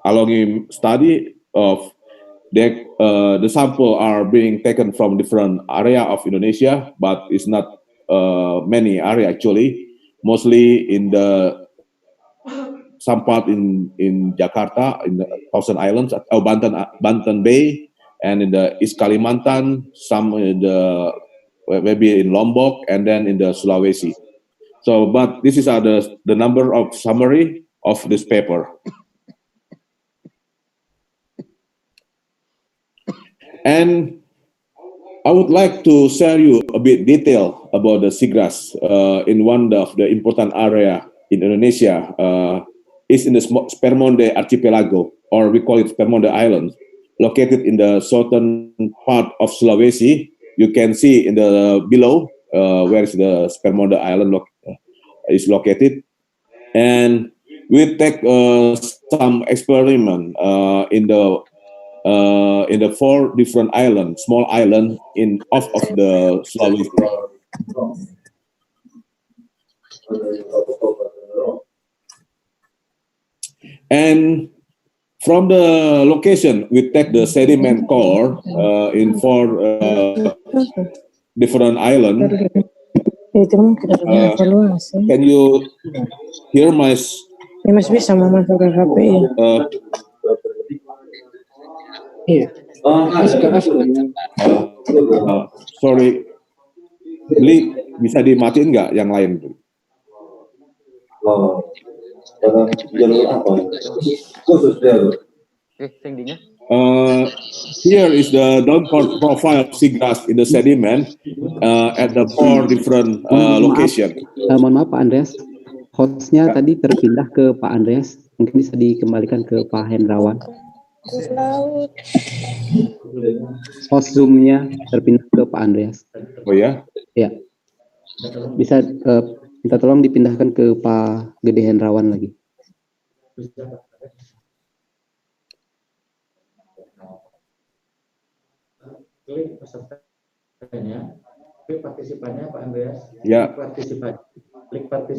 Alongi study of the sample are being taken from different area of Indonesia, but it's not many area actually. Mostly in the some part in Jakarta, in the Thousand Islands, Banten Bay, and in the East Kalimantan, some in the maybe in Lombok, and then in the Sulawesi. So, but this is the number of summary of this paper. And I would like to share you a bit detail about the seagrass in one of the important area in Indonesia. Is in the Spermonde Archipelago, or we call it Spermonde Island, located in the southern part of Sulawesi. You can see in the below where is the Spermonde Island is located, and we take some experiment in the 4 different islands, small island off of the Sulawesi. And from the location, we take the sediment core in 4 different islands. Can you hear my? Mas bisa memasukkan KPI. Sorry, Li, bisa dimatiin nggak yang lain? Jalur apa? Khusus jalur. Tingginya. Here is the downward profile of seagrass in the sediment at the 4 different location. Mohon maaf Pak Andreas, hostnya tadi terpindah ke Pak Andreas, mungkin bisa dikembalikan ke Pak Hendrawan. Host Zoom-nya terpindah ke Pak Andreas. Oh ya? Ya. Bisa minta tolong dipindahkan ke Pak Gede Hendrawan lagi. Klik pesertanya, klik partisipannya Pak Andreas. Ya. Klik partisipan.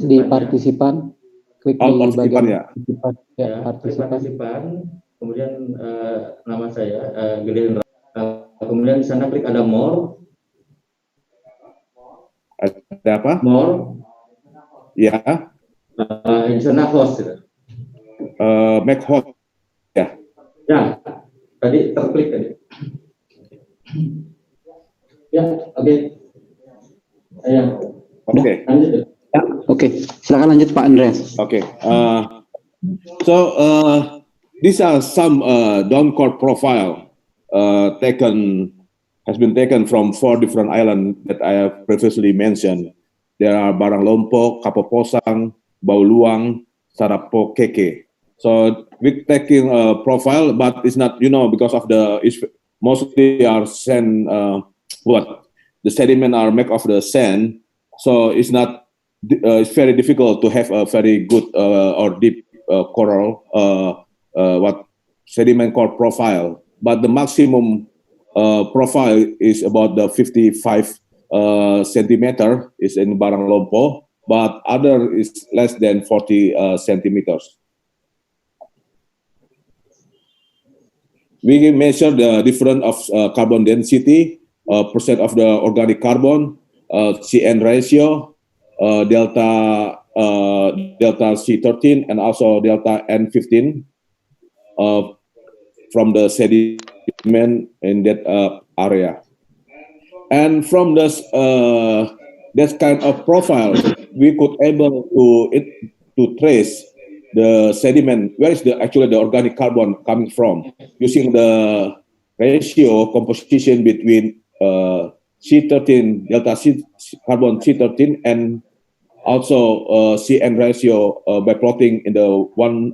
Di partisipan, klik di bagian ya. partisipan. Ya, partisipan. Kemudian nama saya Gede Hendrawan. Kemudian di sana klik ada more. Ada apa? More. Ya. Di sana host. Make host. Ya. Ya. Tadi terklik tadi. Ya, oke. Ya. Oke. Lanjut. Ya, oke. Silakan lanjut Pak Andreas. Okay. These are some downward profile has been taken from 4 different islands that I have previously mentioned. There are Barang Lompok, Kapoposang, Bauluang, Sarapo Keke. So we're taking a profile, but it's not, because of mostly are sand, the sediment are made of the sand, so it's not it's very difficult to have a very good or deep coral what sediment core profile, but the maximum profile is about the 55 centimeter is in Barang Lompo, but other is less than 40 centimeters. We measure the difference of carbon density, percent of the organic carbon, CN ratio, delta C13, and also delta N15 from the sediment in that area. And from this that kind of profile, we could able to trace the sediment, where is actually the organic carbon coming from, using the ratio composition between C13, delta C, carbon C13, and also CN ratio by plotting in the one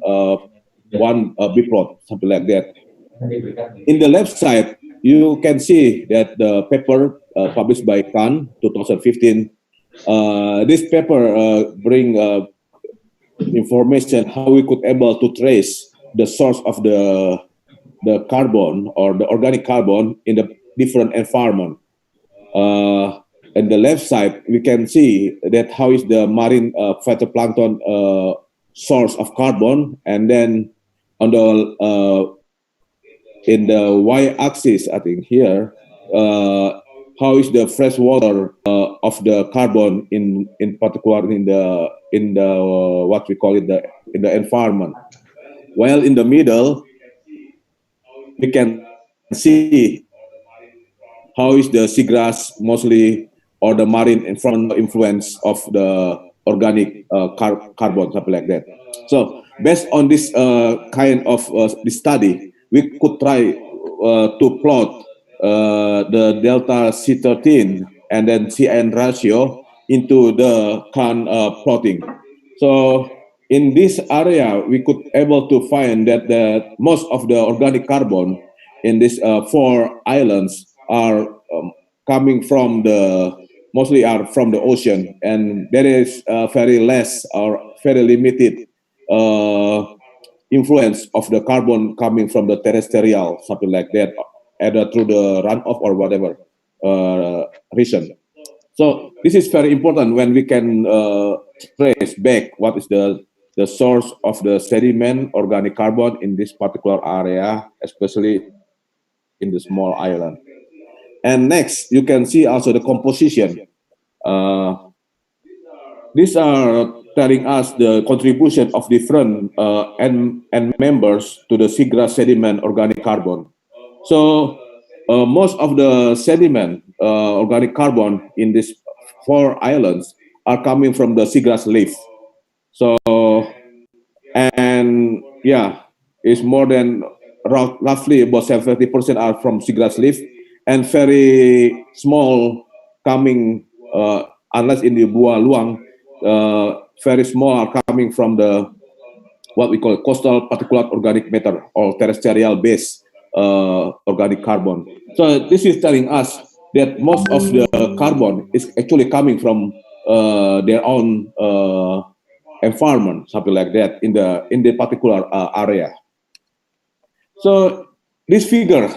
B plot, something like that. In the left side, you can see that the paper published by Khan 2015. This paper bring information how we could able to trace the source of the carbon or the organic carbon in the different environment. In the left side, we can see that how is the marine phytoplankton source of carbon, and then on the in the y-axis, I think here, how is the fresh water of the carbon in particular in the what we call it in the environment. While in the middle, we can see how is the seagrass mostly or the marine influence of the organic carbon, something like that. So based on this kind of this study, we could try to plot the delta C13 and then CN ratio into the plotting. So in this area, we could able to find that most of the organic carbon in these 4 islands are coming from mostly are from the ocean, and there is very less or very limited influence of the carbon coming from the terrestrial, something like that, either through the runoff or whatever reason. So this is very important when we can trace back what is the source of the sediment organic carbon in this particular area, especially in the small island. And next, you can see also the composition. These are telling us the contribution of different and members to the seagrass sediment organic carbon. So most of the sediment organic carbon in these 4 islands are coming from the seagrass leaf. So, and yeah, it's more than roughly about 70% are from seagrass leaf, and very small coming, unless in the Buah Luang, very small are coming from the what we call coastal particulate organic matter or terrestrial based organic carbon. So this is telling us that most of the carbon is actually coming from their own environment, something like that, in the particular area. So this figure,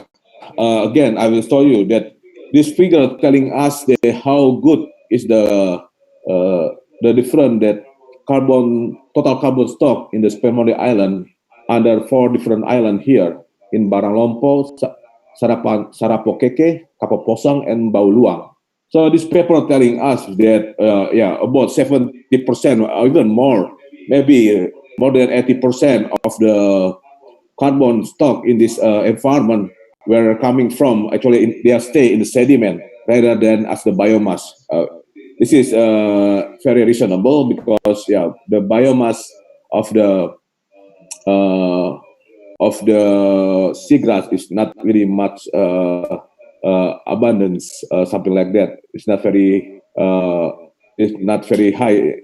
again, I will show you that this figure telling us that how good is the different that total carbon stock in the Spemone Island under 4 different islands here in Barang Lompo, Sarapokeke, Kapoposang, and Bau Luang. So this paper telling us that about 70% or even more, maybe more than 80% of the carbon stock in this environment were coming from actually they stay in the sediment rather than as the biomass. This is very reasonable because the biomass of the seagrass is not really much abundance, something like that. It's not very high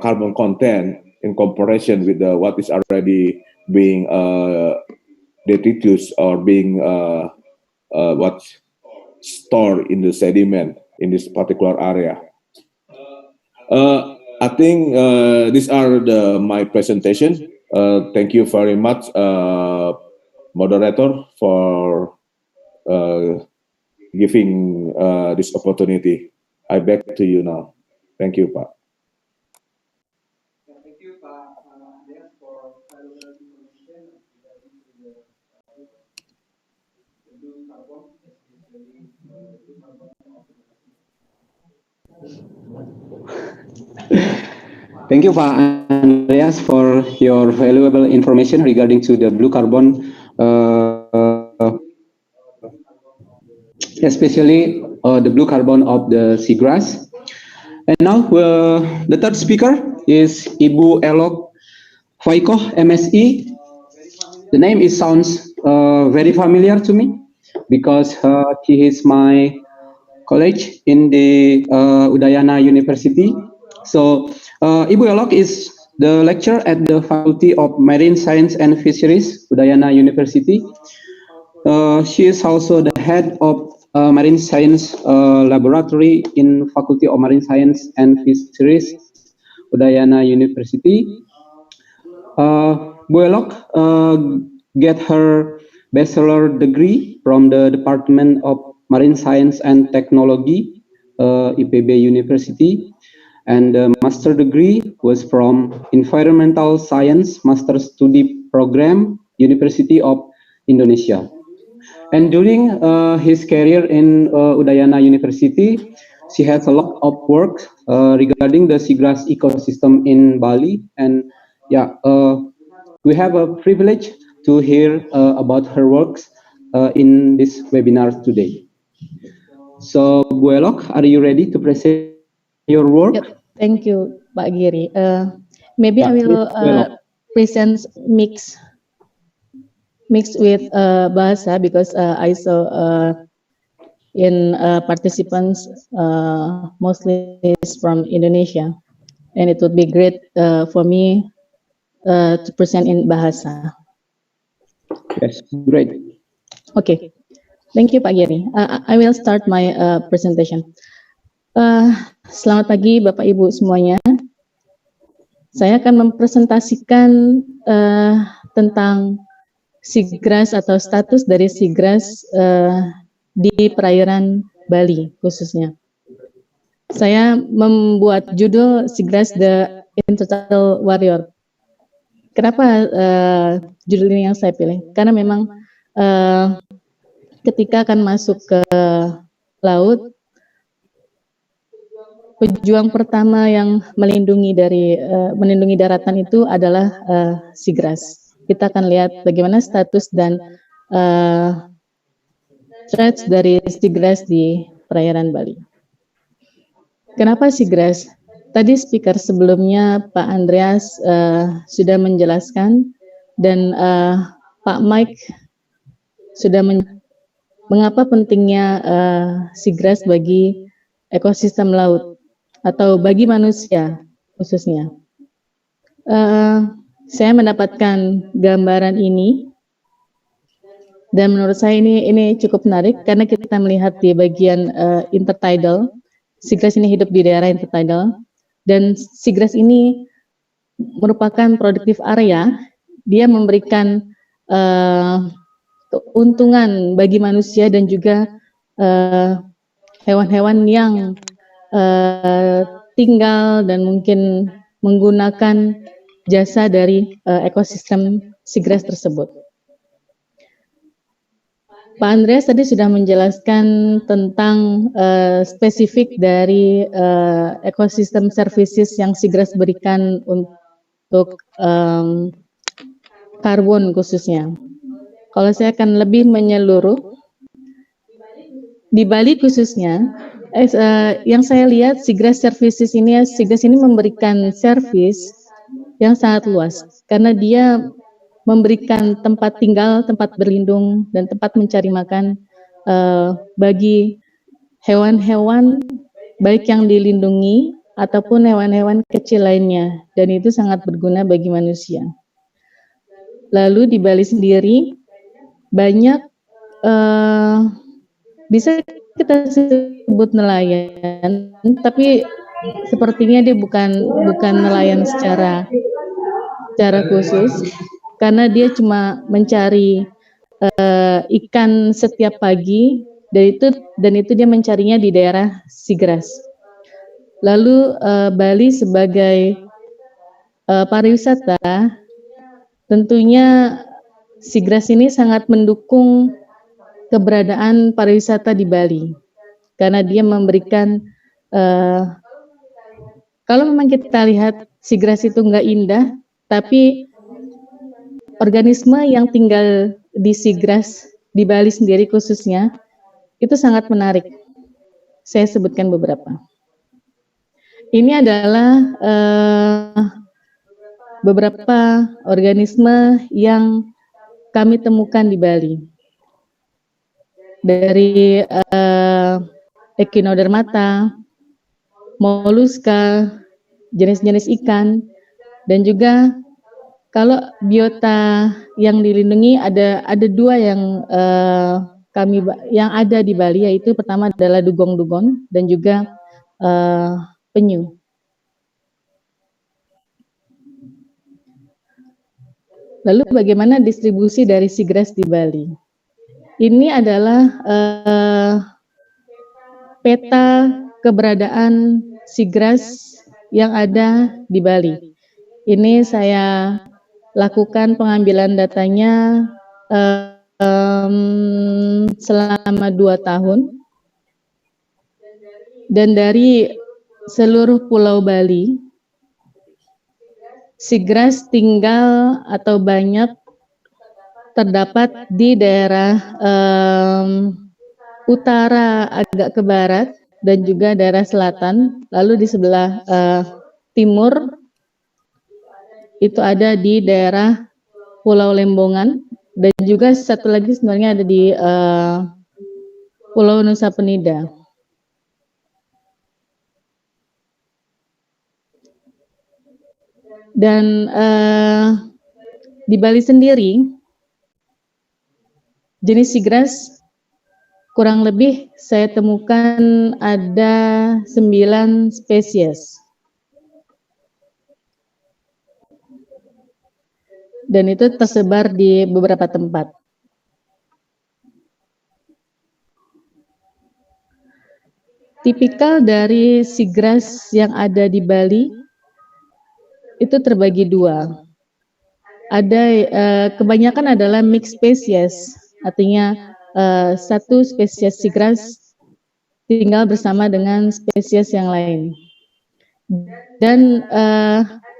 carbon content in comparison with what is already being detritus or being stored in the sediment in this particular area. I think these are my presentation. Thank you very much, moderator, for giving this opportunity. I back to you now. Thank you, Pak. Thank you, Pak Andreas, for valuable information regarding to the blue carbon, especially the blue carbon of the Thank you, Pak Andreas, for your valuable information regarding to the blue carbon, especially the blue carbon of the seagrass. And now the third speaker is Ibu Elok Faikoh, MSI. The name sounds very familiar to me because she is my colleague in the Udayana University. So Ibu Elok is the lecturer at the Faculty of Marine Science and Fisheries, Udayana University. She is also the head of Marine Science Laboratory in Faculty of Marine Science and Fisheries, Udayana University. Bu Elok get her bachelor degree from the Department of Marine Science and Technology, IPB University, and the master degree was from Environmental Science Master Studi Program, University of Indonesia. And during his career in Udayana University, she has a lot of work regarding the seagrass ecosystem in Bali. And yeah, we have a privilege to hear about her works in this webinar today. So, Bu Elok, are you ready to present your work? Yep. Thank you, Pak Giri. Maybe I will present mix with bahasa because I saw in participants mostly is from Indonesia, and it would be great for me to present in bahasa. Yes, great. Okay, thank you, Pak Giri. I will start my presentation. Selamat pagi, Bapak Ibu semuanya. Saya akan mempresentasikan tentang Seagrass atau status dari Seagrass di perairan Bali khususnya. Saya membuat judul Seagrass the Intertidal Warrior. Kenapa judul ini yang saya pilih? Karena memang ketika akan masuk ke laut, pejuang pertama yang melindungi daratan itu adalah Seagrass. Kita akan lihat bagaimana status dan threats dari Seagrass di perairan Bali. Kenapa Seagrass? Tadi speaker sebelumnya Pak Andreas sudah menjelaskan dan Pak Mike sudah mengapa pentingnya Seagrass bagi ekosistem laut atau bagi manusia khususnya. Saya mendapatkan gambaran ini dan menurut saya ini cukup menarik karena kita melihat di bagian intertidal, Seagrass ini hidup di daerah intertidal dan Seagrass ini merupakan produktif area. Dia memberikan keuntungan bagi manusia dan juga hewan-hewan yang tinggal dan mungkin menggunakan jasa dari ekosistem Seagrass tersebut. Pak Andreas tadi sudah menjelaskan tentang spesifik dari ekosistem services yang Seagrass berikan untuk karbon khususnya. Kalau saya akan lebih menyeluruh, di Bali khususnya, yang saya lihat Seagrass services ini, Seagrass ini memberikan service yang sangat luas karena dia memberikan tempat tinggal, tempat berlindung, dan tempat mencari makan bagi hewan-hewan baik yang dilindungi ataupun hewan-hewan kecil lainnya, dan itu sangat berguna bagi manusia. Lalu di Bali sendiri banyak bisa kita sebut nelayan, tapi sepertinya dia bukan nelayan secara khusus, karena dia cuma mencari ikan setiap pagi, dan itu dia mencarinya di daerah Seagrass. Lalu Bali sebagai pariwisata, tentunya Seagrass ini sangat mendukung keberadaan pariwisata di Bali, karena dia memberikan kalau memang kita lihat Seagrass itu nggak indah, tapi organisme yang tinggal di Seagrass di Bali sendiri khususnya itu sangat menarik. Saya sebutkan beberapa. Ini adalah beberapa organisme yang kami temukan di Bali. Dari Echinodermata, moluska, jenis-jenis ikan, dan juga kalau biota yang dilindungi ada dua yang yang ada di Bali, yaitu pertama adalah dugong-dugong dan juga penyu. Lalu bagaimana distribusi dari Seagrass di Bali? Ini adalah peta keberadaan Seagrass yang ada di Bali. Ini saya lakukan pengambilan datanya selama 2 tahun. Dan dari seluruh pulau Bali, Seagrass tinggal atau banyak terdapat di daerah utara agak ke barat dan juga daerah selatan. Lalu di sebelah timur itu ada di daerah Pulau Lembongan, dan juga satu lagi sebenarnya ada di Pulau Nusa Penida. Dan di Bali sendiri, jenis Seagrass kurang lebih saya temukan ada 9 spesies. Dan itu tersebar di beberapa tempat. Tipikal dari Seagrass yang ada di Bali itu terbagi 2. Ada kebanyakan adalah mixed species, artinya satu spesies Seagrass tinggal bersama dengan spesies yang lain. Dan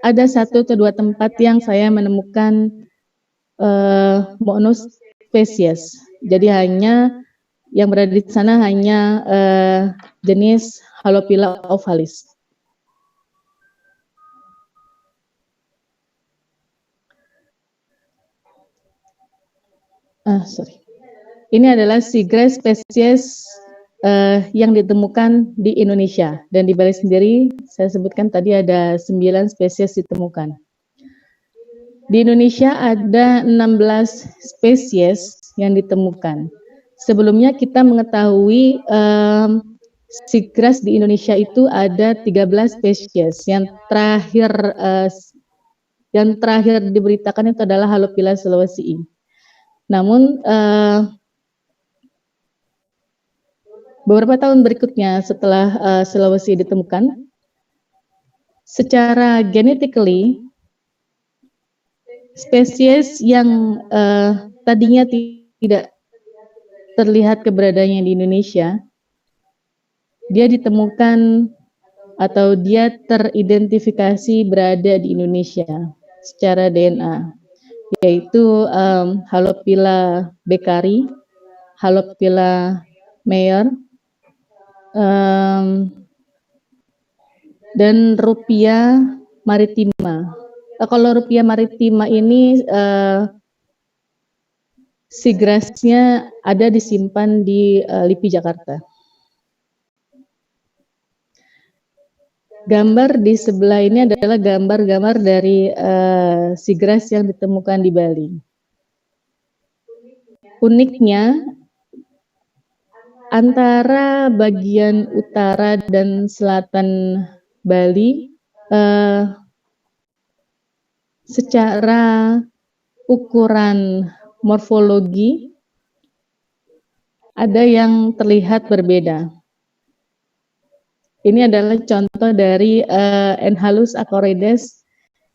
ada 1 atau 2 tempat yang saya menemukan monospesies. Jadi hanya yang berada di sana hanya jenis Halophila ovalis. Ini adalah Seagrass spesies yang ditemukan di Indonesia, dan di Bali sendiri saya sebutkan tadi ada 9 spesies ditemukan. Di Indonesia ada 16 spesies yang ditemukan. Sebelumnya kita mengetahui Seagrass di Indonesia itu ada 13 spesies. Yang terakhir diberitakan itu adalah Halophila sulawesi. Namun beberapa tahun berikutnya setelah Sulawesi ditemukan, secara genetically spesies yang tadinya tidak terlihat keberadaannya di Indonesia, dia ditemukan atau dia teridentifikasi berada di Indonesia secara DNA, yaitu Halophila beckeri, Halophila Meyer, dan Ruppia maritima. Kalau Ruppia maritima ini Seagrass-nya ada disimpan di LIPI Jakarta. Gambar di sebelah ini adalah gambar-gambar dari Seagrass yang ditemukan di Bali. Uniknya, antara bagian utara dan selatan Bali secara ukuran morfologi ada yang terlihat berbeda. Ini adalah contoh dari Enhalus acorides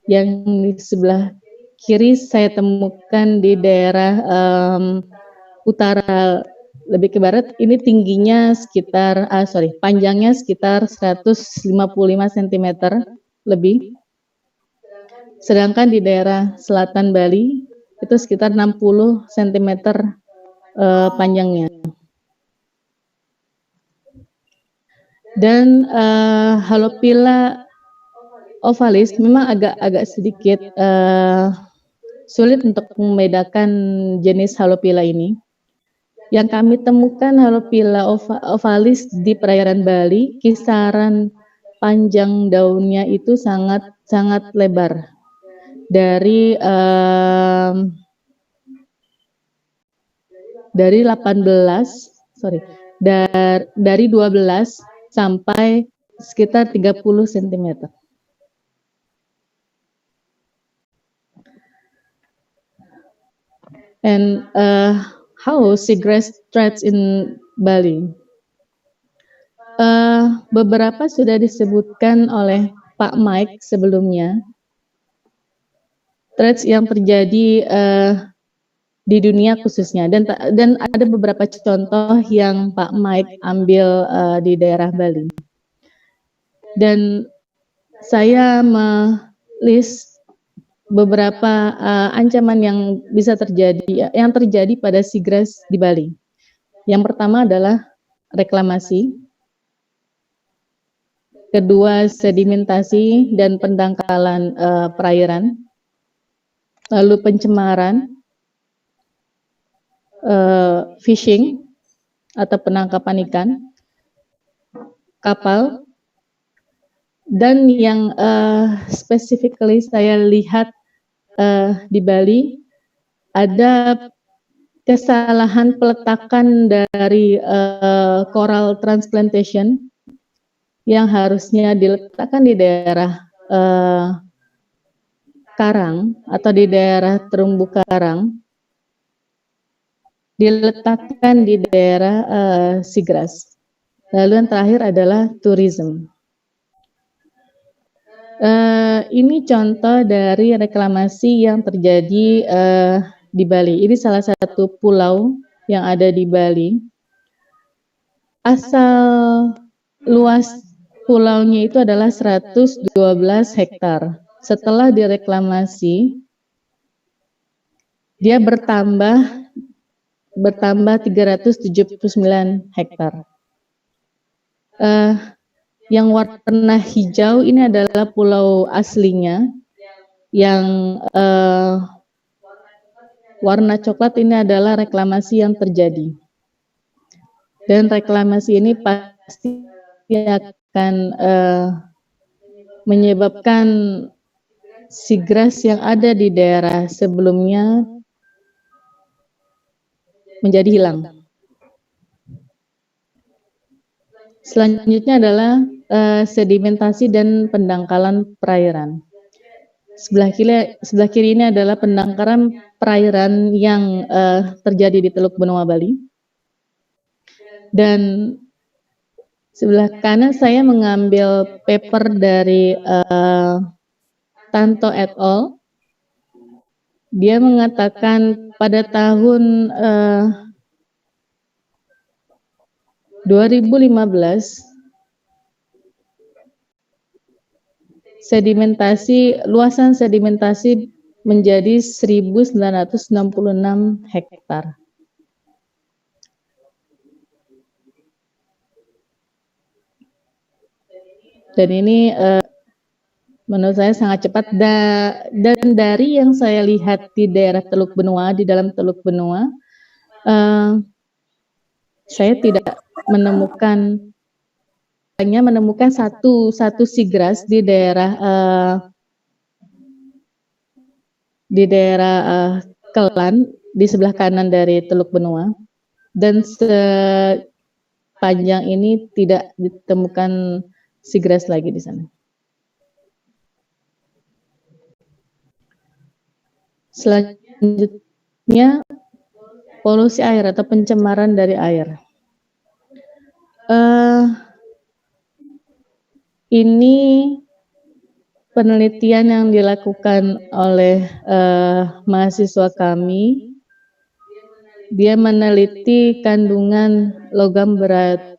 yang di sebelah kiri saya temukan di daerah utara lebih ke barat. Ini tingginya sekitar, panjangnya sekitar 155 cm lebih. Sedangkan di daerah selatan Bali itu sekitar 60 cm panjangnya. Dan Halophila ovalis memang agak sedikit sulit untuk membedakan jenis Halophila ini. Yang kami temukan Halophila ovalis di perairan Bali, kisaran panjang daunnya itu sangat lebar. Dari 12 sampai sekitar 30 cm. And how seagrass thrives in Bali? Beberapa sudah disebutkan oleh Pak Mike sebelumnya. Threats yang terjadi di dunia khususnya, dan ada beberapa contoh yang Pak Mike ambil di daerah Bali. Dan saya melis beberapa ancaman yang bisa terjadi pada seagrass di Bali. Yang pertama adalah reklamasi, kedua sedimentasi dan pendangkalan perairan, lalu pencemaran, fishing atau penangkapan ikan, kapal, dan yang specifically saya lihat di Bali ada kesalahan peletakan dari coral transplantation yang harusnya diletakkan di daerah karang atau di daerah terumbu karang, diletakkan di daerah seagrass. Lalu yang terakhir adalah tourism. Ini contoh dari reklamasi yang terjadi di Bali. Ini salah satu pulau yang ada di Bali. Asal luas pulaunya itu adalah 112 hektar. Setelah direklamasi, dia bertambah 379 hektar. Yang warna hijau ini adalah pulau aslinya, yang warna coklat ini adalah reklamasi yang terjadi. Dan reklamasi ini pasti akan menyebabkan seagrass yang ada di daerah sebelumnya menjadi hilang. Selanjutnya adalah sedimentasi dan pendangkalan perairan. Sebelah kiri ini adalah pendangkalan perairan yang terjadi di Teluk Benua Bali. Dan sebelah kanan saya mengambil paper dari Tanto et al. Dia mengatakan pada tahun 2015 luasan sedimentasi menjadi 1.966 hektar. Dan ini menurut saya sangat cepat, dan dari yang saya lihat di daerah Teluk Benua, di dalam Teluk Benua, saya tidak menemukan, hanya menemukan satu seagrass di daerah Kelan di sebelah kanan dari Teluk Benua, dan sepanjang ini tidak ditemukan seagrass lagi di sana. Selanjutnya, polusi air atau pencemaran dari air. Ini penelitian yang dilakukan oleh mahasiswa kami. Dia meneliti kandungan logam berat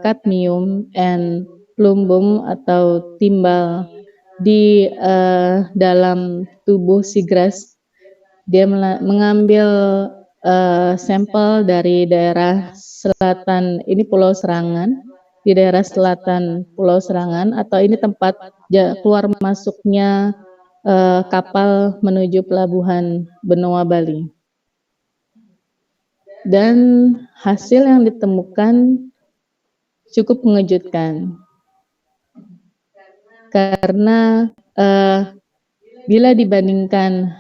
kadmium and plumbum atau timbal di dalam tubuh Seagrass. Dia mengambil sampel dari daerah selatan, ini Pulau Serangan, di daerah selatan Pulau Serangan, atau ini tempat keluar masuknya kapal menuju pelabuhan benua Bali. Dan hasil yang ditemukan cukup mengejutkan, karena bila dibandingkan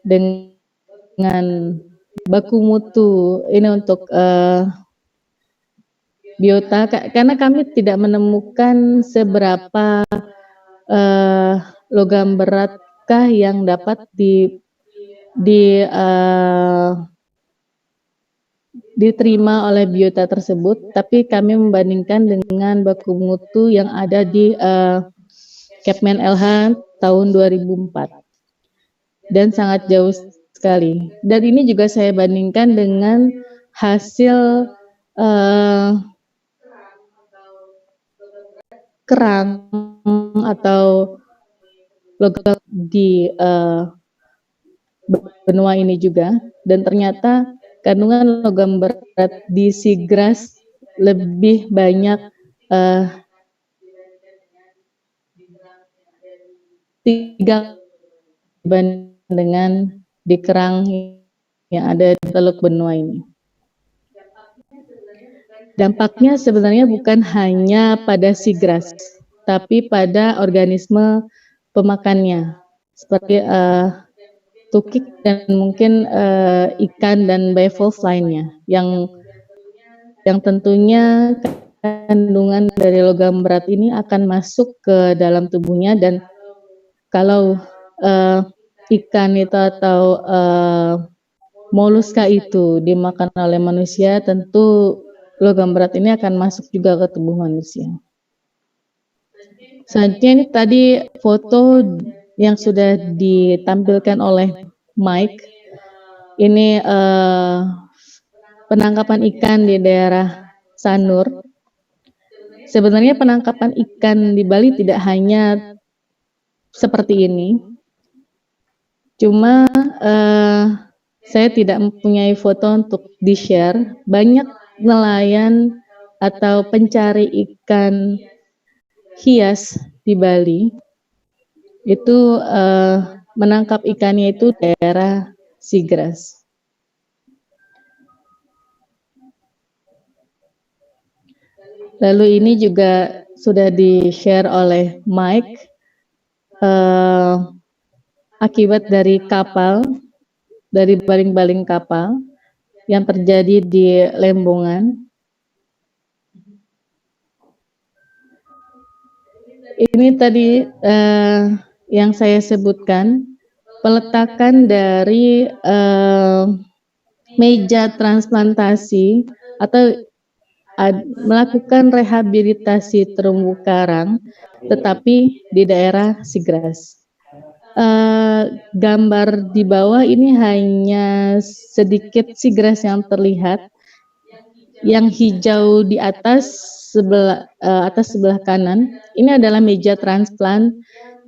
dengan baku mutu ini untuk biota, karena kami tidak menemukan seberapa logam beratkah yang dapat diterima oleh biota tersebut, tapi kami membandingkan dengan baku mutu yang ada di Kepmen LH tahun 2004 dan sangat jauh sekali. Dan ini juga saya bandingkan dengan hasil kerang atau logam di benua ini juga, dan ternyata kandungan logam berat di Seagrass lebih banyak tiga dengan di kerang yang ada di Teluk Benua ini. Dampaknya sebenarnya bukan hanya pada Seagrass, tapi pada organisme pemakannya, seperti tukik dan mungkin ikan dan bivalves lainnya, yang tentunya kandungan dari logam berat ini akan masuk ke dalam tubuhnya, dan kalau ikan itu atau moluska itu dimakan oleh manusia, tentu logam berat ini akan masuk juga ke tubuh manusia. Selanjutnya ini tadi foto yang sudah ditampilkan oleh Mike. Ini penangkapan ikan di daerah Sanur. Sebenarnya penangkapan ikan di Bali tidak hanya seperti ini. Cuma saya tidak mempunyai foto untuk di-share. Banyak nelayan atau pencari ikan hias di Bali itu menangkap ikannya itu daerah Seagrass. Lalu ini juga sudah di-share oleh Mike, akibat dari kapal, dari baling-baling kapal yang terjadi di Lembongan. Ini tadi yang saya sebutkan, peletakan dari meja transplantasi atau melakukan rehabilitasi terumbu karang, tetapi di daerah Seagrass. Gambar di bawah ini hanya sedikit Seagrass yang terlihat. Yang hijau di atas sebelah kanan, ini adalah meja transplant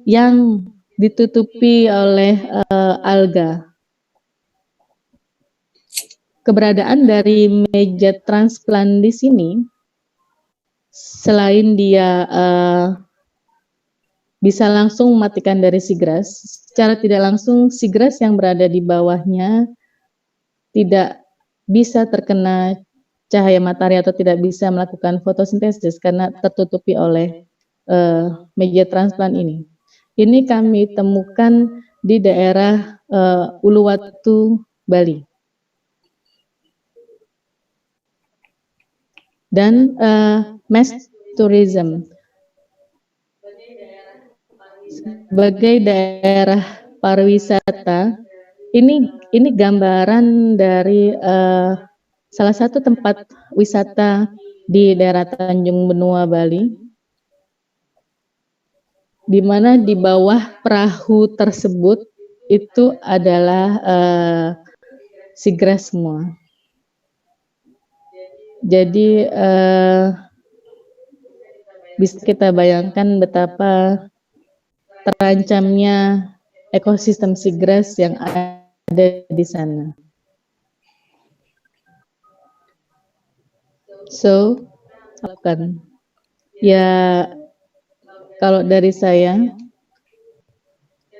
yang ditutupi oleh alga. Keberadaan dari meja transplant di sini, selain dia bisa langsung mematikan dari Seagrass, secara tidak langsung Seagrass yang berada di bawahnya tidak bisa terkena cahaya matahari atau tidak bisa melakukan fotosintesis karena tertutupi oleh meja transplant ini. Ini kami temukan di daerah Uluwatu, Bali. Dan mass tourism sebagai daerah pariwisata. Ini gambaran dari salah satu tempat wisata di daerah Tanjung Benua, Bali, di mana di bawah perahu tersebut itu adalah Seagrass semua. Jadi bisa kita bayangkan betapa terancamnya ekosistem Seagrass yang ada di sana. So, lakukan. Ya, kalau dari saya,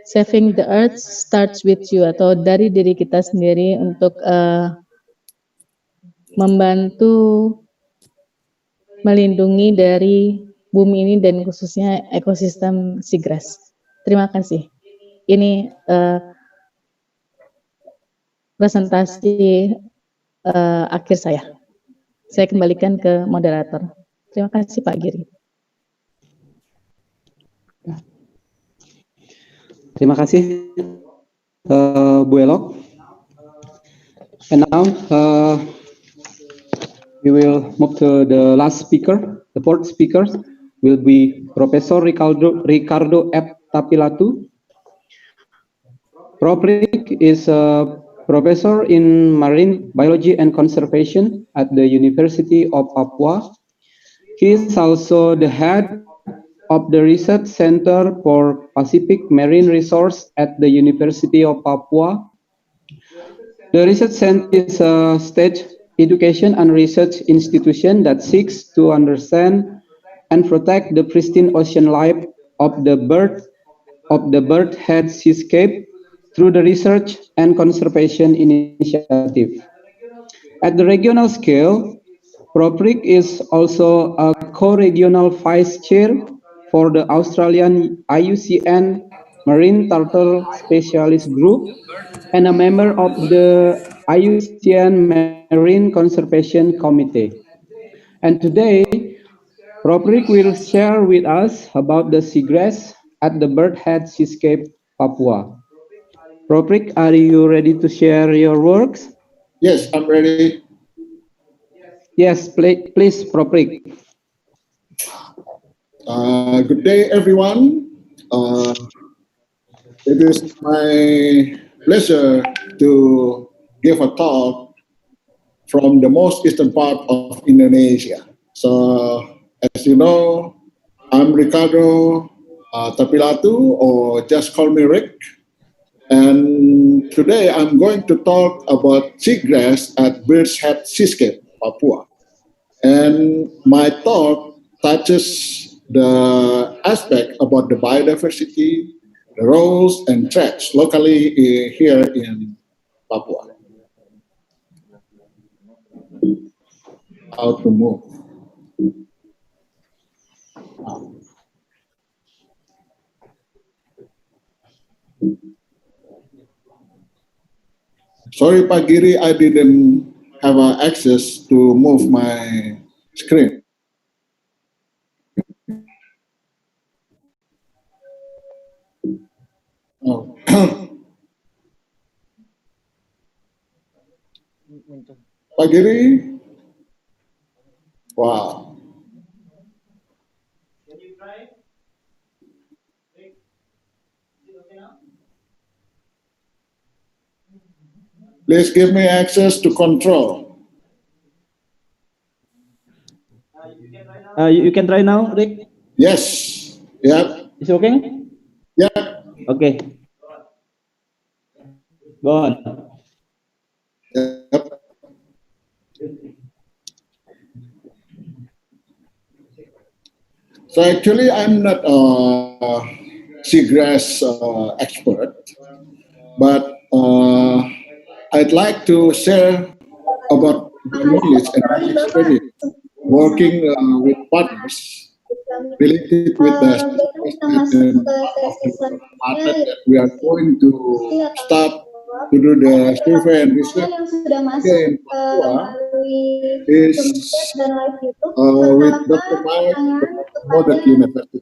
saving the earth starts with you, atau dari diri kita sendiri untuk membantu melindungi dari bumi ini dan khususnya ekosistem Seagrass. Terima kasih. Ini presentasi akhir saya. Saya kembalikan ke moderator. Terima kasih Pak Giri. Terima kasih Bu Elok. And now we will move to the last speaker. The fourth speaker will be Professor Ricardo F. Tapilatu. Proprik is a professor in marine biology and conservation at the University of Papua. He is also the head of the Research Center for Pacific Marine Resource at the University of Papua. The Research Center is a state education and research institution that seeks to understand and protect the pristine ocean life of the bird-head seascape through the research and conservation initiative. At the regional scale, Proprik is also a co-regional vice chair for the Australian IUCN Marine Turtle Specialist Group and a member of the IUCN Marine Conservation Committee. And today, Proprik will share with us about the seagrass at the Birdhead Seascape, Papua. Proprik, are you ready to share your works? Yes, I'm ready. Yes, please, Proprik. Good day, everyone. It is my pleasure to give a talk from the most eastern part of Indonesia. So, as you know, I'm Ricardo Tapilatu, or just call me Rick. And today I'm going to talk about seagrass at Birdhead Seascape, Papua. And my talk touches the aspect about the biodiversity, the roles and threats locally here in Papua. How to move. Sorry, Pak Giri, I didn't have access to move my screen. Oh. Pak Giri? Wow. Please give me access to control. You can try now, Rick? Yes. Yep. Is it okay? Yep. Okay. Go on. Yep. So actually, I'm not a seagrass expert, but I'd like to share about my knowledge and my experience working with partners related with the partner that we are going to start to do the survey and research here in Papua is with Dr. Mike from University.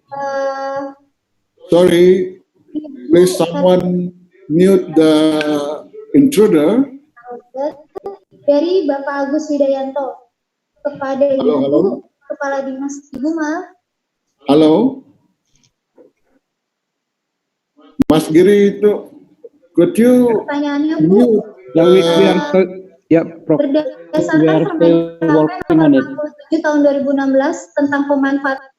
Sorry, please someone mute the intruder. Dari Bapak Agus Widayanto kepada Ibu Kepala Dinas Ibu Mal. Halo, Mas Giri itu, could you Pertanyaannya Bu, mute? berdasarkan Permen nomor 67 tahun 2016 tentang pemanfaatan.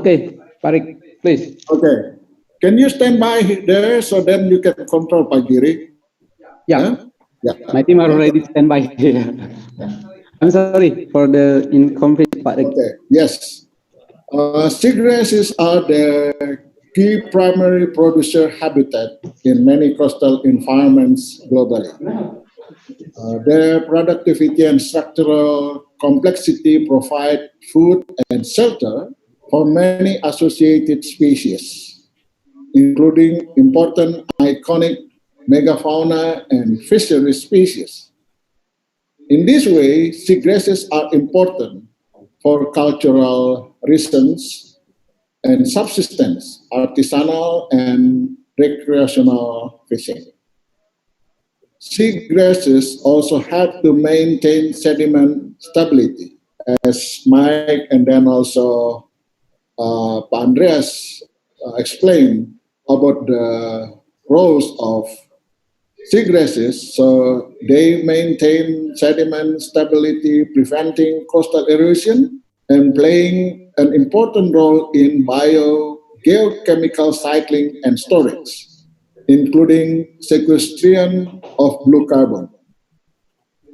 Okay, Parik, please. Okay, can you stand by there so then you can control Pak Giri? Yeah. Yeah. My team are already stand by here. I'm sorry for the incomplete part. Okay. Yes. Seagrasses are the key primary producer habitat in many coastal environments globally. Their productivity and structural complexity provide food and shelter for many associated species, including important iconic megafauna and fishery species. In this way, seagrasses are important for cultural reasons and subsistence, artisanal and recreational fishing. Seagrasses also help to maintain sediment stability, as Mike and then also Pak Andreas explained about the roles of seagrasses. So they maintain sediment stability, preventing coastal erosion, and playing an important role in biogeochemical cycling and storage, including sequestration of blue carbon.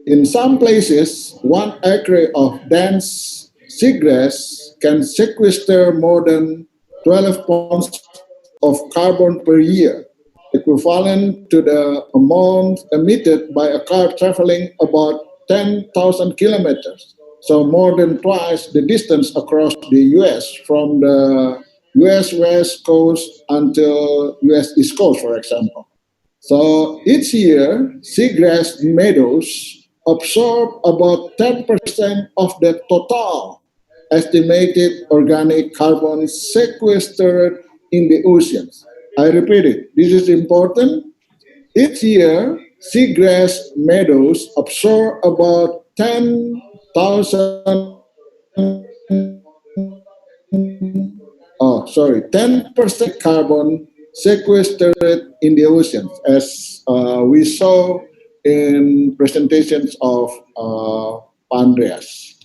In some places, 1 acre of dense seagrass can sequester more than 12 pounds of carbon per year, equivalent to the amount emitted by a car traveling about 10,000 kilometers. So more than twice the distance across the US, from the US West Coast until US East Coast, for example. So each year, seagrass meadows absorb about 10% of the total estimated organic carbon sequestered in the oceans. I repeat it, this is important. Each year, seagrass meadows absorb about 10% carbon sequestered in the oceans, as we saw in presentations of Andreas.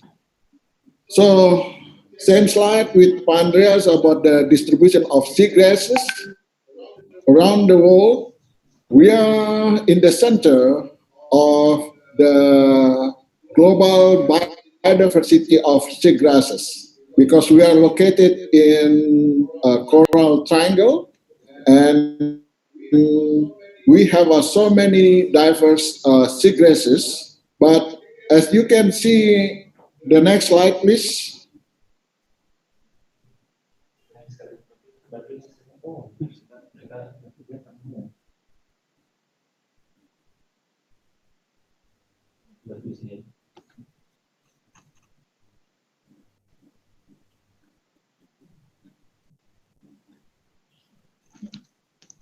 So, same slide with Andreas about the distribution of seagrasses around the world. We are in the center of the global biodiversity of seagrasses because we are located in a coral triangle, and we have so many diverse seagrasses. But as you can see, the next slide, please.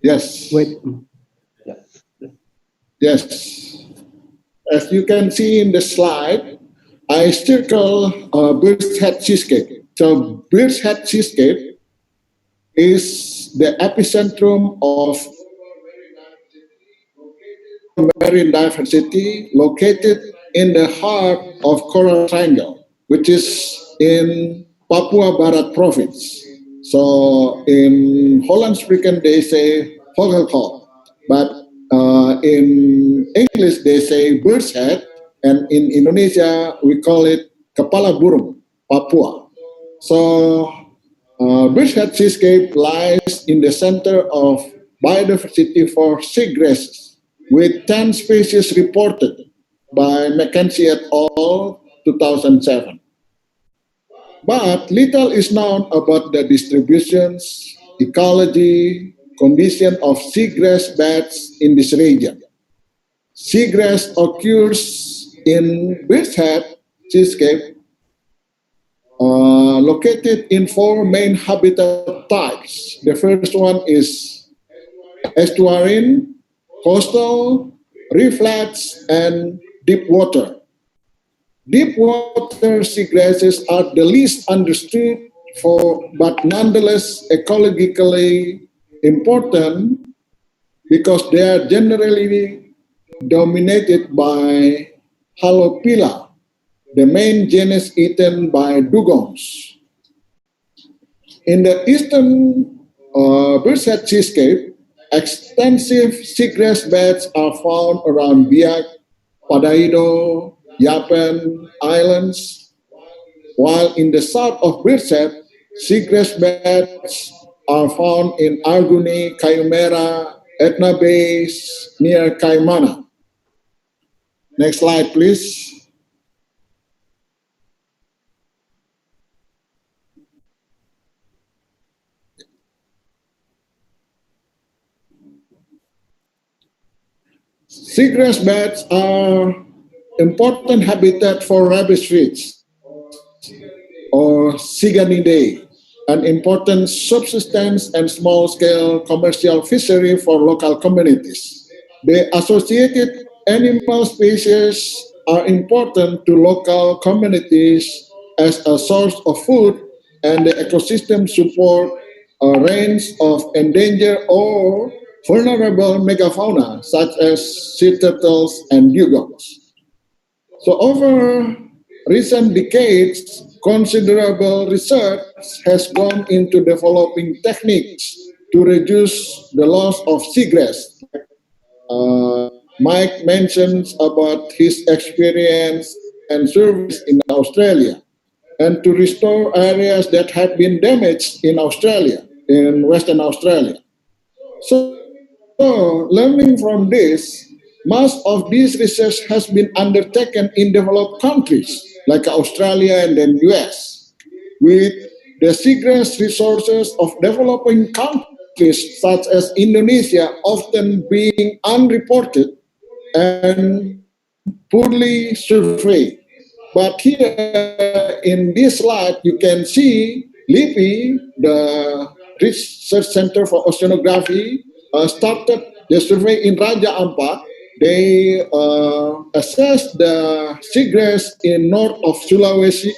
Yes. Wait. Yes. As you can see in the slide, I circle Bird's Head Seascape. So Bird's Head Seascape is the epicentrum of marine diversity located in the heart of Coral Triangle, which is in Papua Barat Province. So in Holland-speaking they say Vogelkop, but in English they say Bird's Head, and in Indonesia we call it Kepala Burung, Papua. So Bird's Head Seascape lies in the center of biodiversity for seagrasses, with 10 species reported by Mackenzie et al. 2007. But little is known about the distributions, ecology, condition of seagrass beds in this region. Seagrass occurs in Bird's Head Seascape, located in 4 main habitat types. The first one is estuarine, coastal, reflux, and deep water. Deep water seagrasses are the least understood but nonetheless ecologically important because they are generally dominated by Halophila, the main genus eaten by dugongs. In the eastern Berset seascape, extensive seagrass beds are found around Biak, Padaido, Yapen Islands, while in the south of Berset, seagrass beds are found in Arguni, Kayumera, Etna Bays, near Kaimana. Next slide, please. Seagrass beds are important habitat for rabbitfish or Siganidae, an important subsistence and small-scale commercial fishery for local communities. The associated animal species are important to local communities as a source of food, and the ecosystem support a range of endangered or vulnerable megafauna such as sea turtles and dugongs. So over recent decades, considerable research has gone into developing techniques to reduce the loss of seagrass. Mike mentions about his experience and service in Australia, and to restore areas that had been damaged in Australia, in Western Australia. So learning from this, most of this research has been undertaken in developed countries like Australia and then US, with the seagrass resources of developing countries such as Indonesia often being unreported and poorly surveyed. But here in this slide, you can see LIPI, the Research Center for Oceanography, started the survey in Raja Ampat. They assessed the seagrass in north of Sulawesi,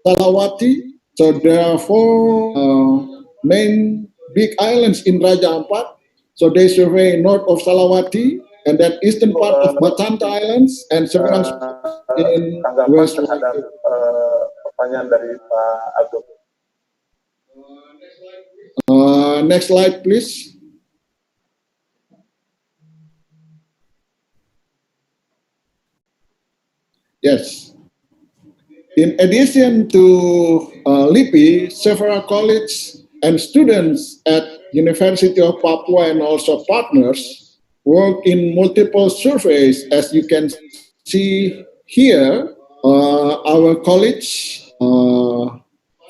Salawati. So there are four main big islands in Raja Ampat. So they survey north of Salawati and then eastern part of Batanta Islands and several in West. Pertanyaan dari Pak Agung. Next slide, please. Yes. In addition to LIPI, several colleagues and students at University of Papua and also partners work in multiple surveys. As you can see here, our college,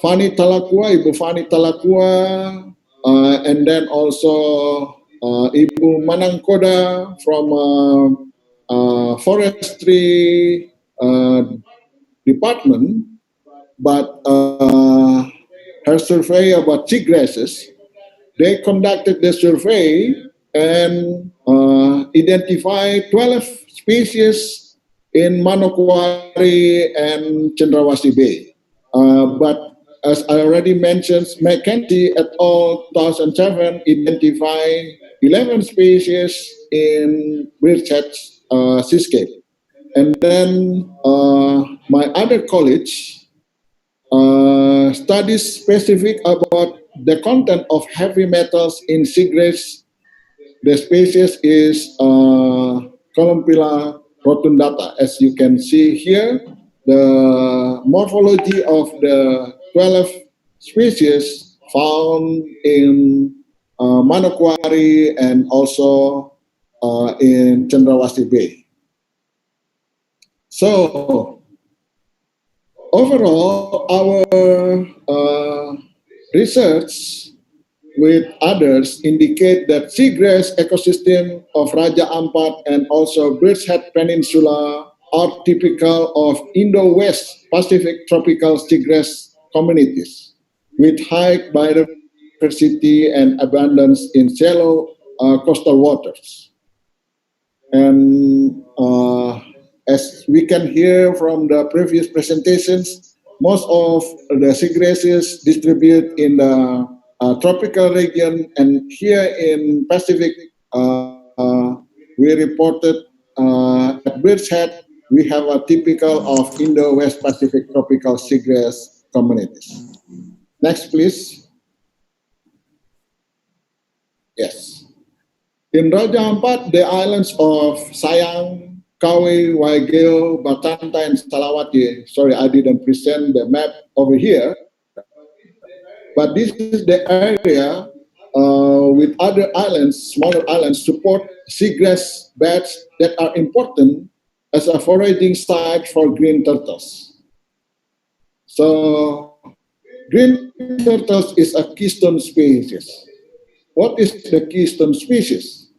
Fani Talakua, Ibu Fani Talakua, and then also Ibu Manangkoda from forestry department, but her survey about seagrasses, they conducted the survey and identified 12 species in Manokwari and Cendrawasih Bay. But as I already mentioned, McKenzie et al. 2007 identified 11 species in Berset seascape. And then my other college studies specific about the content of heavy metals in seagrass. The species is Columpilla rotundata. As you can see here, the morphology of the 12 species found in Manokwari and also in Cendrawasih Bay. So overall, our research with others indicate that seagrass ecosystem of Raja Ampat and also Berset Peninsula are typical of Indo-West Pacific tropical seagrass communities with high biodiversity and abundance in shallow coastal waters. And as we can hear from the previous presentations, most of the seagrasses distribute in the tropical region, and here in Pacific, we reported at Bird's Head, we have a typical of Indo-West Pacific tropical seagrass communities. Next, please. Yes. In Raja Ampat, the islands of Sayang, Kauai, Waigeo, Batanta, and Salawati. Sorry, I didn't present the map over here. But this is the area with other islands, smaller islands, support seagrass beds that are important as a foraging site for green turtles. So, green turtles is a keystone species. What is the keystone species?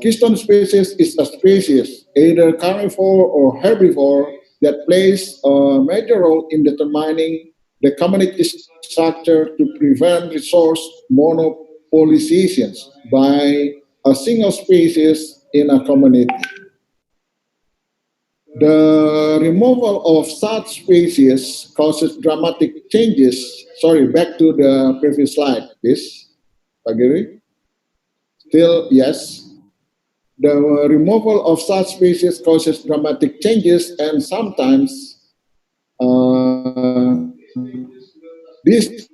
Keystone species is a species, either carnivore or herbivore, that plays a major role in determining the community structure to prevent resource monopolization by a single species in a community. The removal of such species causes dramatic changes. Sorry, back to the previous slide, please. Pak Giri? Still, yes. The removal of such species causes dramatic changes, and sometimes these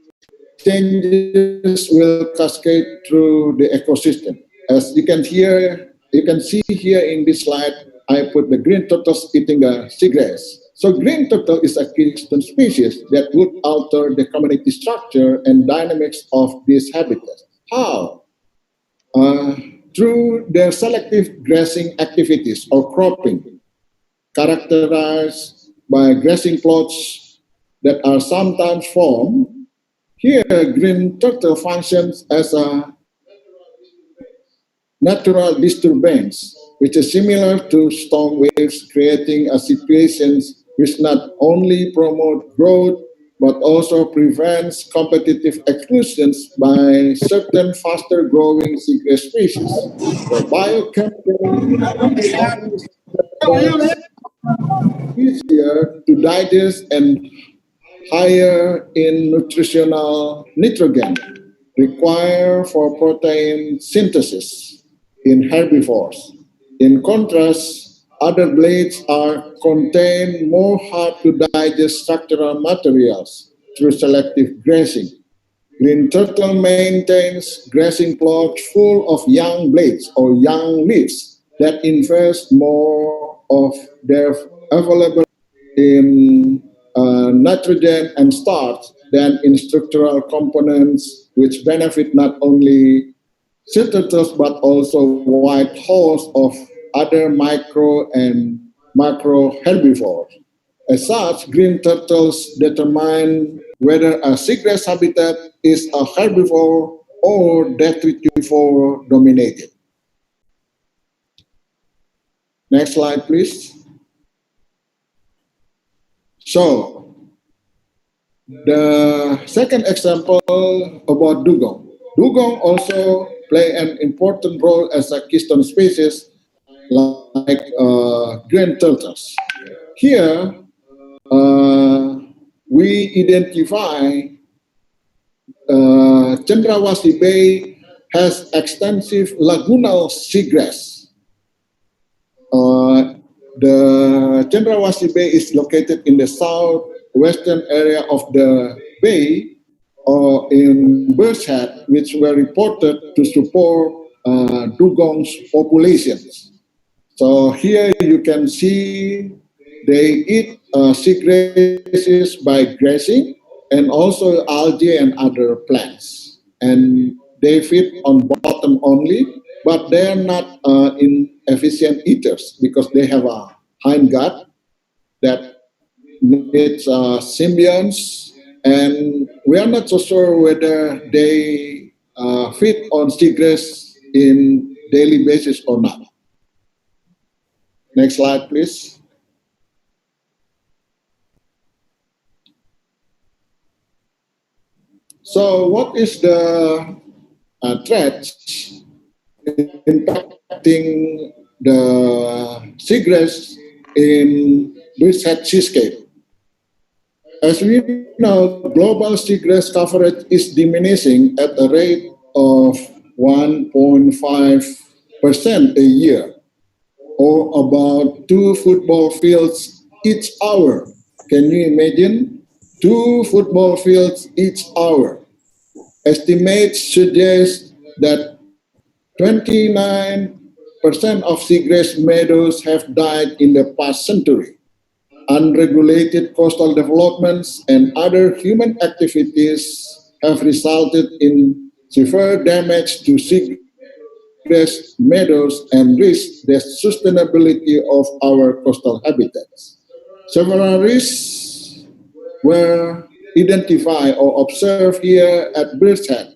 changes will cascade through the ecosystem. As you can see here in this slide, I put the green turtles eating the seagrass. So green turtle is a keystone species that would alter the community structure and dynamics of this habitat. How? Through their selective grazing activities or cropping, characterized by grazing plots that are sometimes formed. Here, green turtle functions as a natural disturbance, which is similar to storm waves, creating a situation which not only promote growth, but also prevents competitive exclusions by certain faster growing seagrass species. The biochemical easier to digest and higher in nutritional nitrogen required for protein synthesis in herbivores. In contrast, other blades contain more hard to digest structural materials through selective grazing. Green turtle maintains grazing plots full of young blades or young leaves that invest more of their available in nitrogen and starch than in structural components, which benefit not only sea turtles but also wide hosts of other micro and macro herbivores. As such, green turtles determine whether a seagrass habitat is a herbivore or detritivore dominated. Next slide, please. So, the second example about dugong. Dugong also play an important role as a keystone species like green turtles. Here, we identify Cendrawasih Bay has extensive lagunal seagrass. The Cendrawasih Bay is located in the southwestern area of the bay in Bird's Head, which were reported to support dugong's populations. So here you can see they eat seagrasses by grazing and also algae and other plants. And they feed on bottom only, but they are not inefficient eaters because they have a hind gut that needs symbionts, and we are not so sure whether they feed on seagrass in daily basis or not. Next slide, please. So what is the threats impacting the seagrass in this seascape? As we know, global seagrass coverage is diminishing at a rate of 1.5% a year, or about 2 football fields each hour. Can you imagine? 2 football fields each hour. Estimates suggest that 29% of seagrass meadows have died in the past century. Unregulated coastal developments and other human activities have resulted in severe damage to seagrass meadows and risk the sustainability of our coastal habitats. Several risks were identified or observed here at Peseta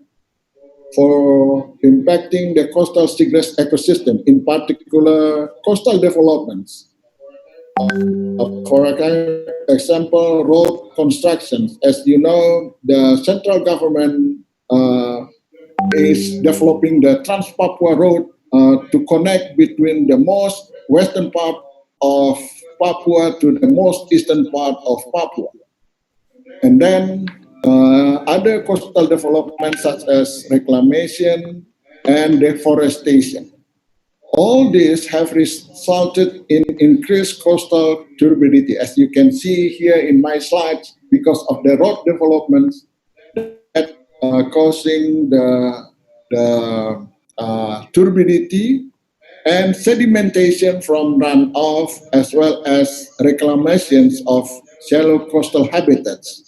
for impacting the coastal seagrass ecosystem, in particular coastal developments. For example, road constructions. As you know, the central government is developing the Trans-Papua Road to connect between the most western part of Papua to the most eastern part of Papua. And then other coastal developments such as reclamation and deforestation. All these have resulted in increased coastal turbidity, as you can see here in my slides, because of the road developments that causing the turbidity and sedimentation from runoff, as well as reclamations of shallow coastal habitats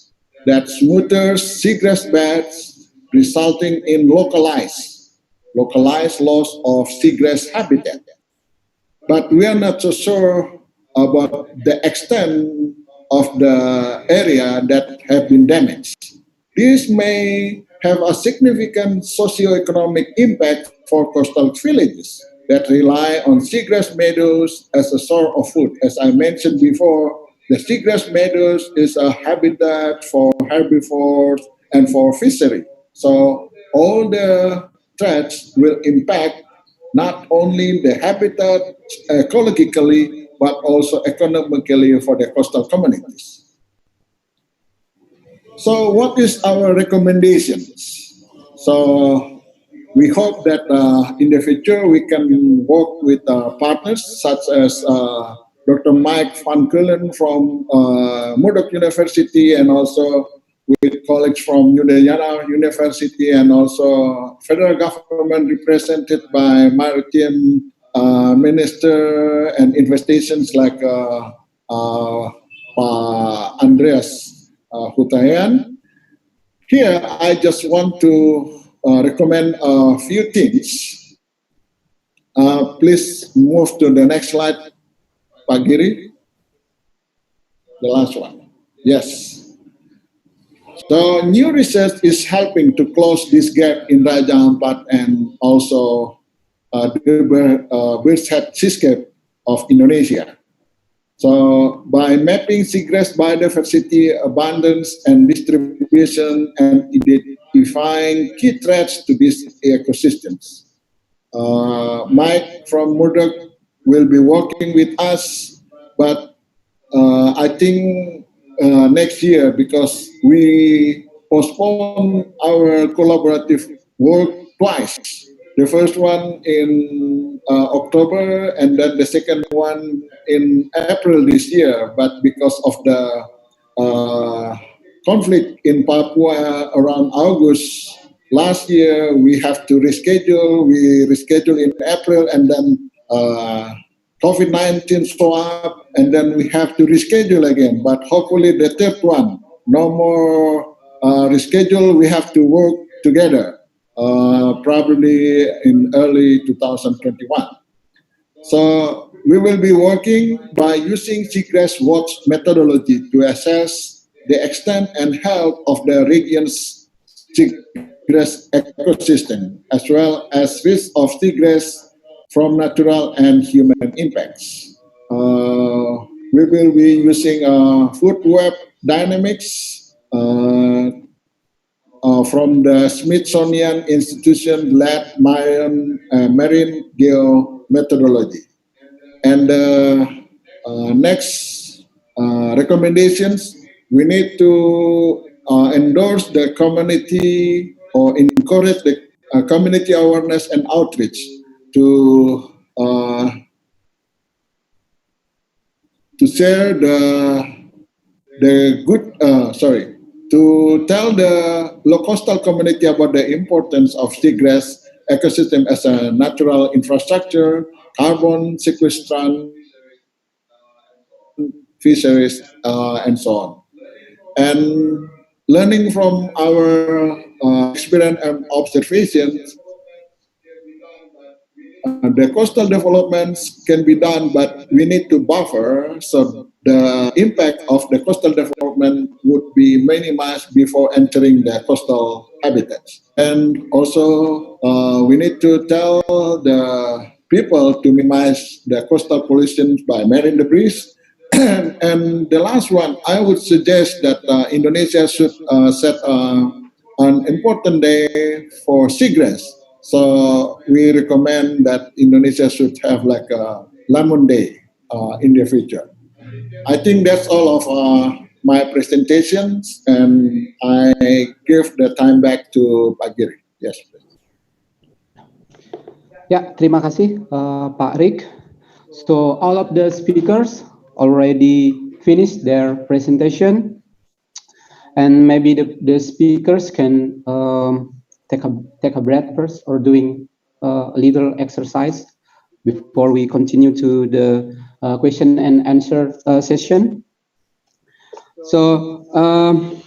that smoother seagrass beds, resulting in localized loss of seagrass habitat. But we are not so sure about the extent of the area that have been damaged. This may have a significant socioeconomic impact for coastal villages that rely on seagrass meadows as a source of food. As I mentioned before, the seagrass meadows is a habitat for herbivores and for fishery. So all the threats will impact not only the habitat ecologically, but also economically for the coastal communities. So what is our recommendations? So we hope that in the future we can work with partners such as Dr. Mike Van Kullen from Murdoch University, and also with colleagues from Udayana University, and also federal government represented by Maritime Minister and Investigations like Andreas Hutayan. Here, I just want to recommend a few things. Please move to the next slide, Pak Giri. The last one. Yes. So new research is helping to close this gap in Raja Ampat and also the bird seascape of Indonesia. So by mapping seagrass biodiversity, abundance and distribution, and identifying key threats to these ecosystems. Mike from Murdoch will be working with us, but I think next year, because we postponed our collaborative work twice. The first one in October, and then the second one in April this year. But because of the conflict in Papua around August last year, we have to reschedule. We reschedule in April, and then COVID-19 show up, and then we have to reschedule again. But hopefully the third one, no more reschedule. We have to work together, probably in early 2021. So we will be working by using Seagrass Watch methodology to assess the extent and health of the region's seagrass ecosystem, as well as risk of seagrass from natural and human impacts. We will be using food web dynamics, from the Smithsonian Institution-led marine geomethodology. And next recommendations, we need to endorse the community or encourage the community awareness and outreach to share the good, to tell the low coastal community about the importance of seagrass ecosystem as a natural infrastructure, carbon sequestrant, fisheries, and so on. And learning from our experience and observations, the coastal developments can be done, but we need to buffer so the impact of the coastal development would be minimized before entering the coastal habitats. And also, we need to tell the people to minimize the coastal pollution by marine debris. And the last one, I would suggest that Indonesia should set an important day for seagrass. So we recommend that Indonesia should have like a lemon day in the future. I think that's all of my presentations, and I give the time back to Pak Giri. Yes. Ya, terima kasih Pak Rick. So all of the speakers already finished their presentation, and maybe the speakers can take a breath first, or doing a little exercise before we continue to the question and answer session. So I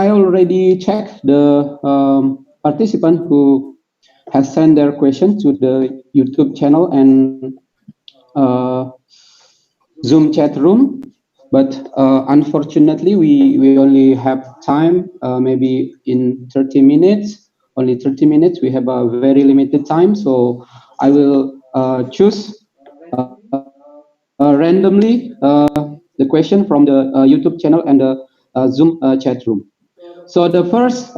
already checked the participant who has sent their question to the YouTube channel and Zoom chat room, but unfortunately we only have time, maybe in 30 minutes, only 30 minutes. We have a very limited time, so I will choose randomly the question from the YouTube channel and the Zoom chat room. So the first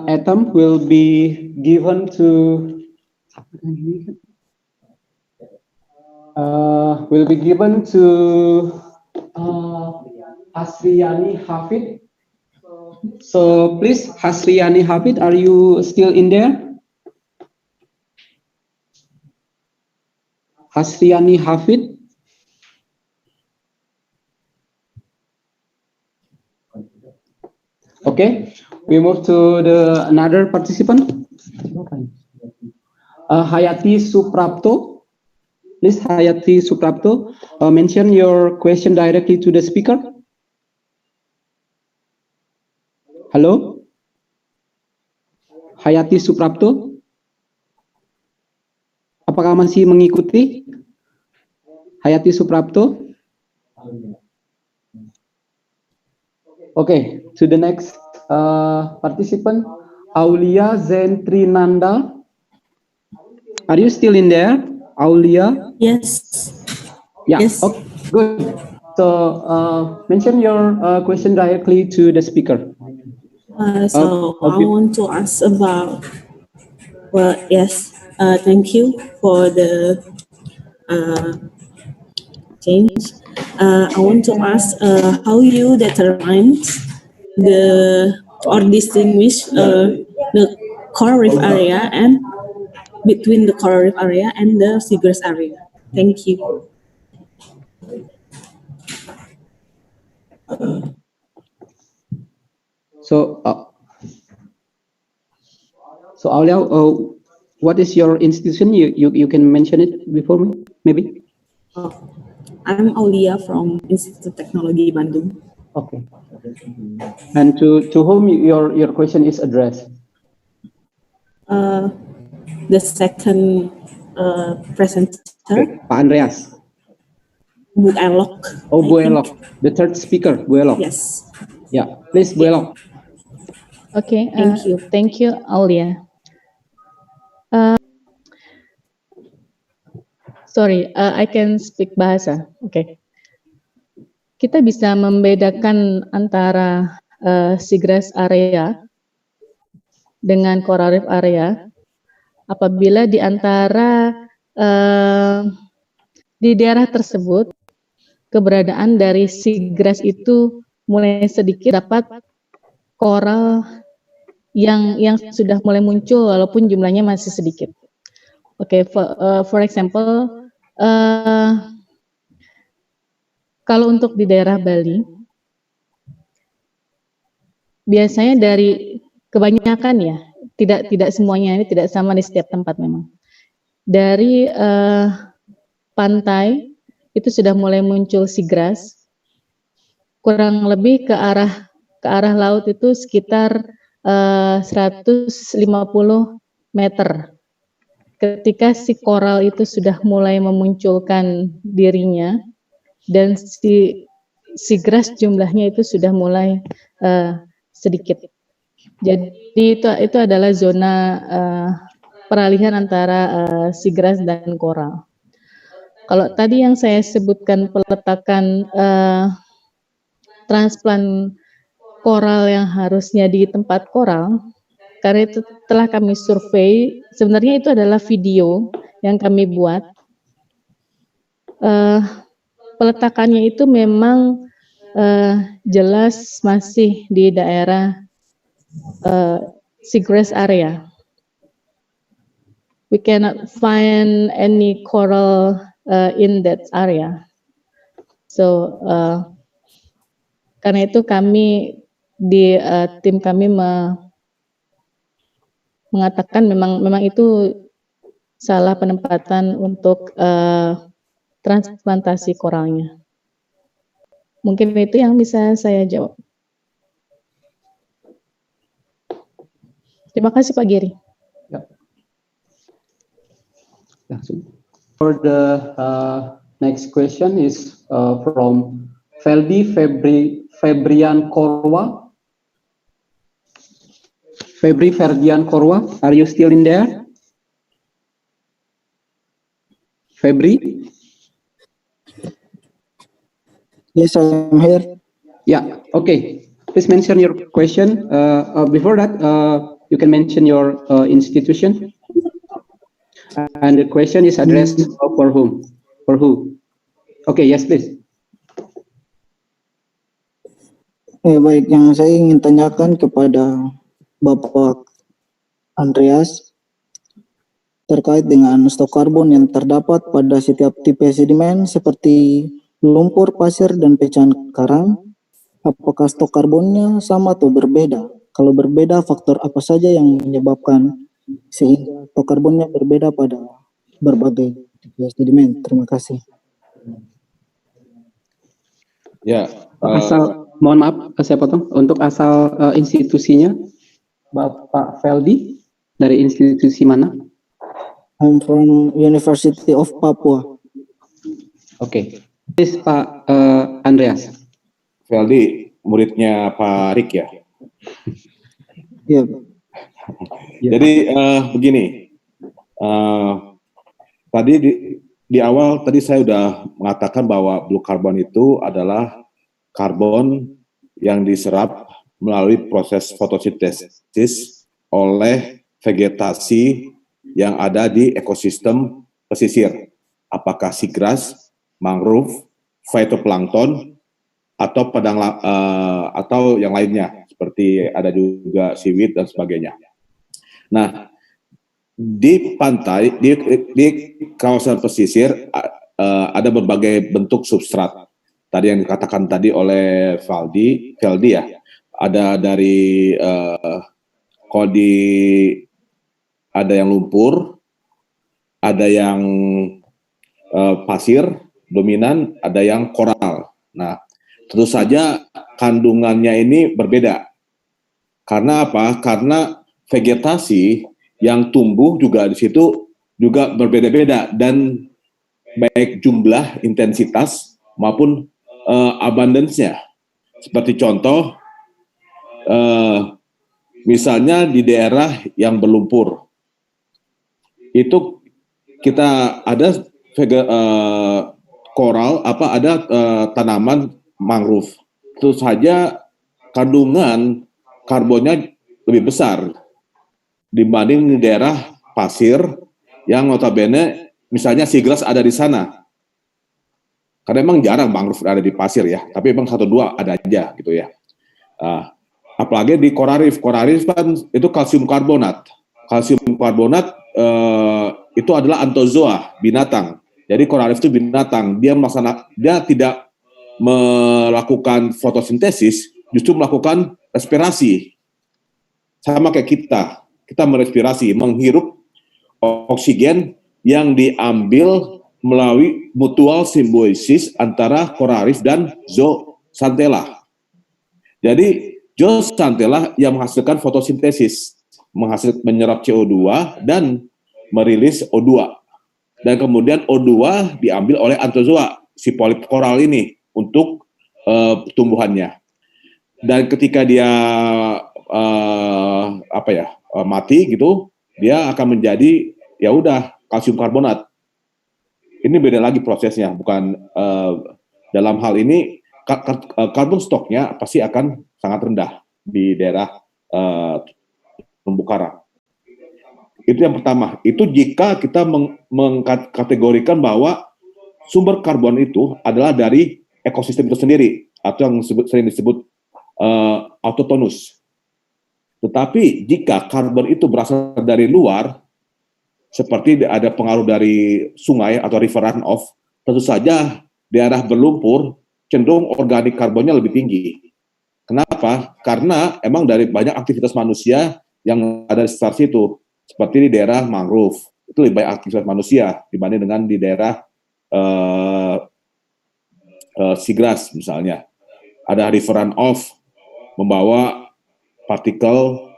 item will be given to Hasriani Hafid. So please, Hasriani Hafid, are you still in there? Hasriani Hafid. Okay, we move to another participant. Hayati Suprapto. Please, Hayati Suprapto, mention your question directly to the speaker. Halo, Hayati Suprapto. Apakah masih mengikuti? Hayati Suprapto. Okay, to the next participant, Aulia Zentrinanda. Are you still in there, Aulia? Yes. Yeah. Yes. Okay, good. So mention your question directly to the speaker. So I want to ask about. Well, yes. Thank you for the change. I want to ask how you determine or distinguish the coral reef area and between the coral reef area and the seagrass area. Thank you. So Aulia, what is your institution? You can mention it before me, maybe. I'm Aulia from Institut Teknologi Bandung. Okay. And to whom your question is addressed? The second presenter. Okay. Pak Andreas. Bu Elok. Oh, Bu Elok. The third speaker, Bu Elok. Yes. Yeah, please, Bu Elok. Okay, Thank you. Thank you, Aulia. I can speak bahasa. Oke. Kita bisa membedakan antara seagrass area dengan coral reef area apabila di antara di daerah tersebut keberadaan dari seagrass itu mulai sedikit dapat coral yang sudah mulai muncul walaupun jumlahnya masih sedikit. Oke, for example, kalau untuk di daerah Bali, biasanya dari kebanyakan ya, tidak semuanya, ini tidak sama di setiap tempat memang. Dari pantai itu sudah mulai muncul seagrass, kurang lebih ke arah laut itu sekitar 150 meter. Ketika si koral itu sudah mulai memunculkan dirinya dan si seagrass jumlahnya itu sudah mulai sedikit. Jadi itu adalah zona peralihan antara seagrass dan koral. Kalau tadi yang saya sebutkan peletakan transplant koral yang harusnya di tempat koral, karena itu telah kami survei, sebenarnya itu adalah video yang kami buat. Peletakannya itu memang jelas masih di daerah seagrass area. We cannot find any coral in that area. So karena itu kami di tim kami mengatakan memang itu salah penempatan untuk transplantasi koralnya. Mungkin itu yang bisa saya jawab. Terima kasih Pak Giri. For the next question is from Febrian Korwa. Febri Ferdian Korwa, are you still in there? Febri? Yes, I'm here. Yeah, okay. Please mention your question. Before that, you can mention your institution. And the question is addressed for whom? For who? Okay, yes, please. Baik, yang saya ingin tanyakan kepada Bapak Andreas terkait dengan stok karbon yang terdapat pada setiap tipe sedimen seperti lumpur, pasir, dan pecahan karang. Apakah stok karbonnya sama atau berbeda? Kalau berbeda, faktor apa saja yang menyebabkan sehingga stok karbonnya berbeda pada berbagai tipe sedimen? Terima kasih. Ya. Mohon maaf, saya potong. Untuk asal institusinya, Bapak Feldi, dari institusi mana? I'm from University of Papua. Oke. Please Pak Andreas. Feldi, muridnya Pak Rik ya? Iya. Jadi begini, tadi di awal tadi saya sudah mengatakan bahwa blue carbon itu adalah karbon yang diserap melalui proses fotosintesis oleh vegetasi yang ada di ekosistem pesisir. Apakah seagrass, mangrove, phytoplankton, atau padang atau yang lainnya seperti ada juga seaweed dan sebagainya. Nah, di pantai di kawasan pesisir ada berbagai bentuk substrat. Tadi yang dikatakan tadi oleh Feldi ya, ada dari ada yang lumpur, ada yang pasir dominan, ada yang koral. Nah, tentu saja kandungannya ini berbeda. Karena apa? Karena vegetasi yang tumbuh juga di situ juga berbeda-beda dan baik jumlah, intensitas maupun abundance-nya. Seperti contoh, misalnya di daerah yang berlumpur, itu kita ada koral, ada tanaman mangrove. Tentu saja kandungan karbonnya lebih besar dibanding di daerah pasir yang notabene misalnya Seagrass ada di sana. Karena memang jarang mangrove ada di pasir ya, tapi memang 1-2 ada aja gitu ya. Apalagi di coral reef kan itu kalsium karbonat. Kalsium karbonat itu adalah antozoa, binatang. Jadi coral reef itu binatang, dia tidak melakukan fotosintesis, justru melakukan respirasi. Sama kayak kita merespirasi, menghirup oksigen yang diambil melalui mutual simbiosis antara coral reef dan zooxanthella. Jadi zooxanthella yang menghasilkan fotosintesis, menyerap CO2 dan merilis O2. Dan kemudian O2 diambil oleh antozoa, si polip koral ini untuk tumbuhannya. Dan ketika dia mati gitu, dia akan menjadi ya udah kalsium karbonat. Ini beda lagi prosesnya, bukan dalam hal ini karbon stoknya pasti akan sangat rendah di daerah terumbu karang. Itu yang pertama. Itu jika kita mengkategorikan bahwa sumber karbon itu adalah dari ekosistem itu sendiri atau yang sering disebut autotonus. Tetapi jika karbon itu berasal dari luar, seperti ada pengaruh dari sungai atau river runoff, tentu saja daerah berlumpur cenderung organik karbonnya lebih tinggi. Kenapa? Karena emang dari banyak aktivitas manusia yang ada di sekitar situ, seperti di daerah mangrove, itu lebih banyak aktivitas manusia dibanding dengan di daerah Seagrass misalnya. Ada river runoff membawa partikel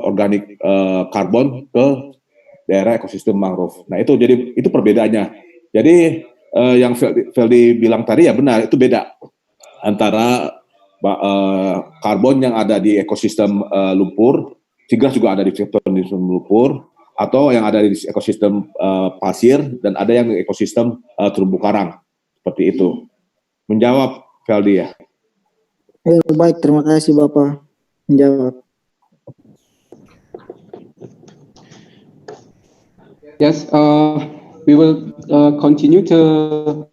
organik karbon ke daerah ekosistem mangrove. Nah itu perbedaannya. Jadi yang Feldi bilang tadi ya benar, itu beda antara karbon yang ada di ekosistem lumpur, Seagrass juga ada di ekosistem lumpur, atau yang ada di ekosistem pasir dan ada yang di ekosistem terumbu karang. Seperti itu. Menjawab Feldi ya. Baik, terima kasih Bapak menjawab. Yes, we will continue to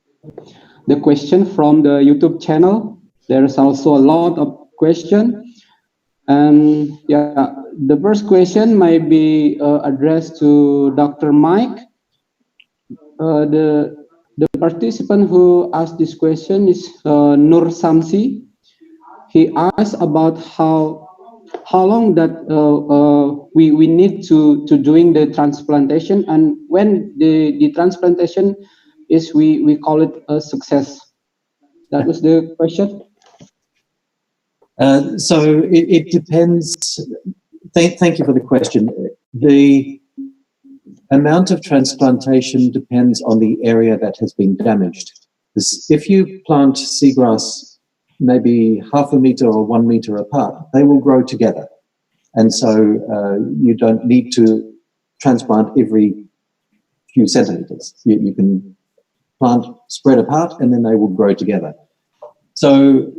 the question from the YouTube channel. There is also a lot of question, and the first question might be addressed to Dr. Mike. The participant who asked this question is Nur Samsi. He asked about how long that we need to doing the transplantation, and when the transplantation is we call it a success. That was the question. So it depends. Thank you for the question. The amount of transplantation depends on the area that has been damaged. If you plant seagrass maybe 0.5 meter or 1 meter apart, they will grow together. And so you don't need to transplant every few centimeters. You can plant spread apart and then they will grow together. So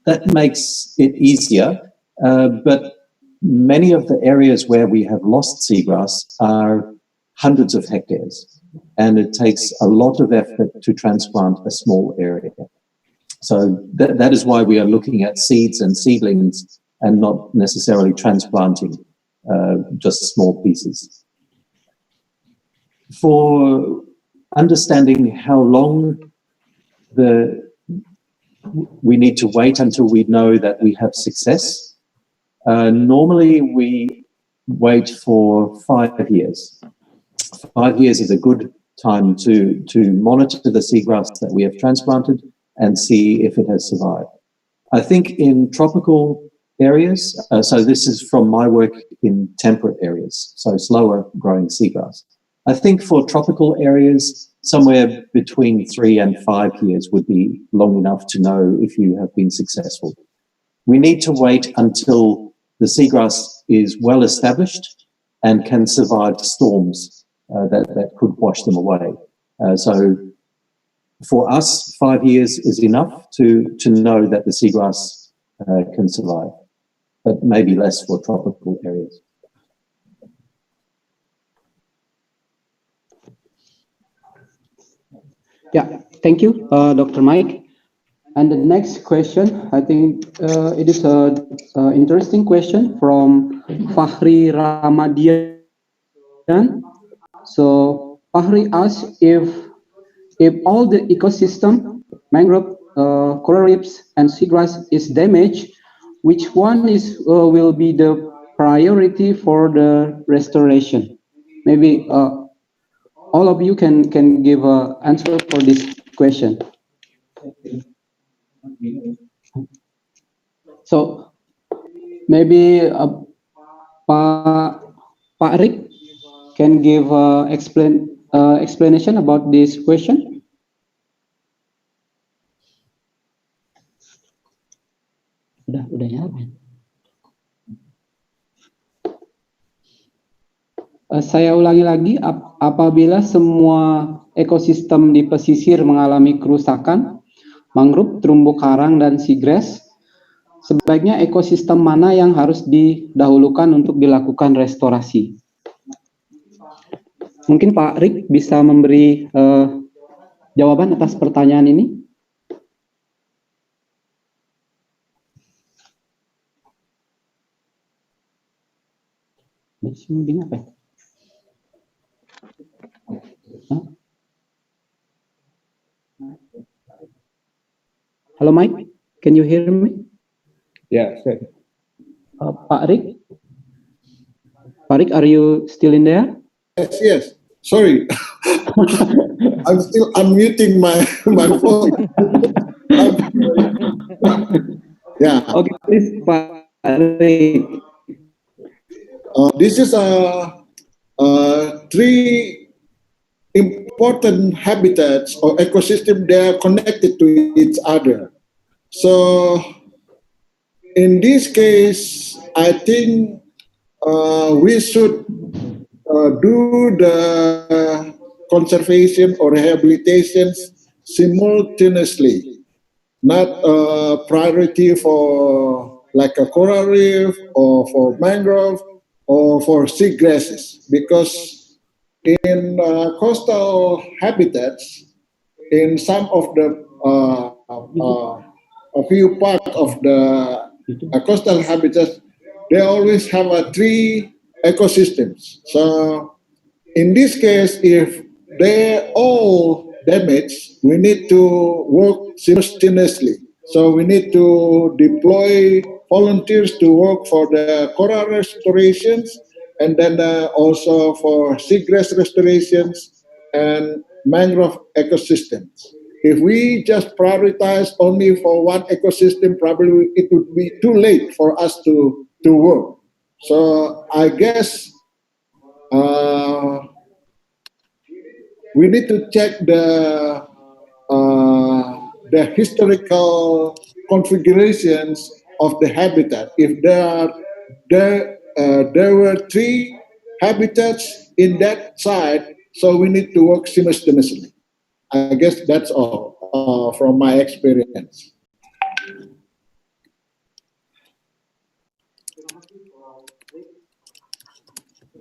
that makes it easier, but many of the areas where we have lost seagrass are hundreds of hectares, and it takes a lot of effort to transplant a small area. So that is why we are looking at seeds and seedlings and not necessarily transplanting just small pieces. For understanding how long we need to wait until we know that we have success, normally we wait for 5 years. 5 years is a good time to monitor the seagrass that we have transplanted and see if it has survived. I think in tropical areas, so this is from my work in temperate areas, so slower growing seagrass. I think for tropical areas, somewhere between 3 and 5 years would be long enough to know if you have been successful. We need to wait until the seagrass is well established and can survive storms that could wash them away. So for us, 5 years is enough to know that the seagrass can survive, but maybe less for tropical areas. Yeah, thank you, Dr. Mike. And the next question, I think it is an interesting question from Fahri Ramadian. So Fahri asks if all the ecosystem, mangrove, coral reefs, and seagrass is damaged, which one is will be the priority for the restoration? Maybe all of you can give an answer for this question. So maybe Pak Rick can give explanation about this question. Udah nyala. Saya ulangi lagi, apabila semua ekosistem di pesisir mengalami kerusakan, mangrove, terumbu karang, dan seagrass, sebaiknya ekosistem mana yang harus didahulukan untuk dilakukan restorasi? Mungkin Pak Rick bisa memberi jawaban atas pertanyaan ini. Ini apa ya? Halo Mike, can you hear me? Yeah, sure. Pak Rick? Pak Rick, are you still in there? Yes. Sorry. I'm still unmuting my phone. Yeah. Okay, please, Pak Rick. This is three important habitats or ecosystem. They are connected to each other. So in this case, I think we should do the conservation or rehabilitation simultaneously, not a priority for like a coral reef or for mangrove or for seagrasses, because in coastal habitats, in some of the a few parts of the coastal habitats, they always have three ecosystems. So in this case, if they all damaged, we need to work simultaneously. So we need to deploy volunteers to work for the coral restorations, and then also for seagrass restorations and mangrove ecosystems. If we just prioritize only for one ecosystem, probably it would be too late for us to work. So I guess we need to check the historical configurations of the habitat. If there were three habitats in that site, so we need to work simultaneously. I guess that's all from my experience.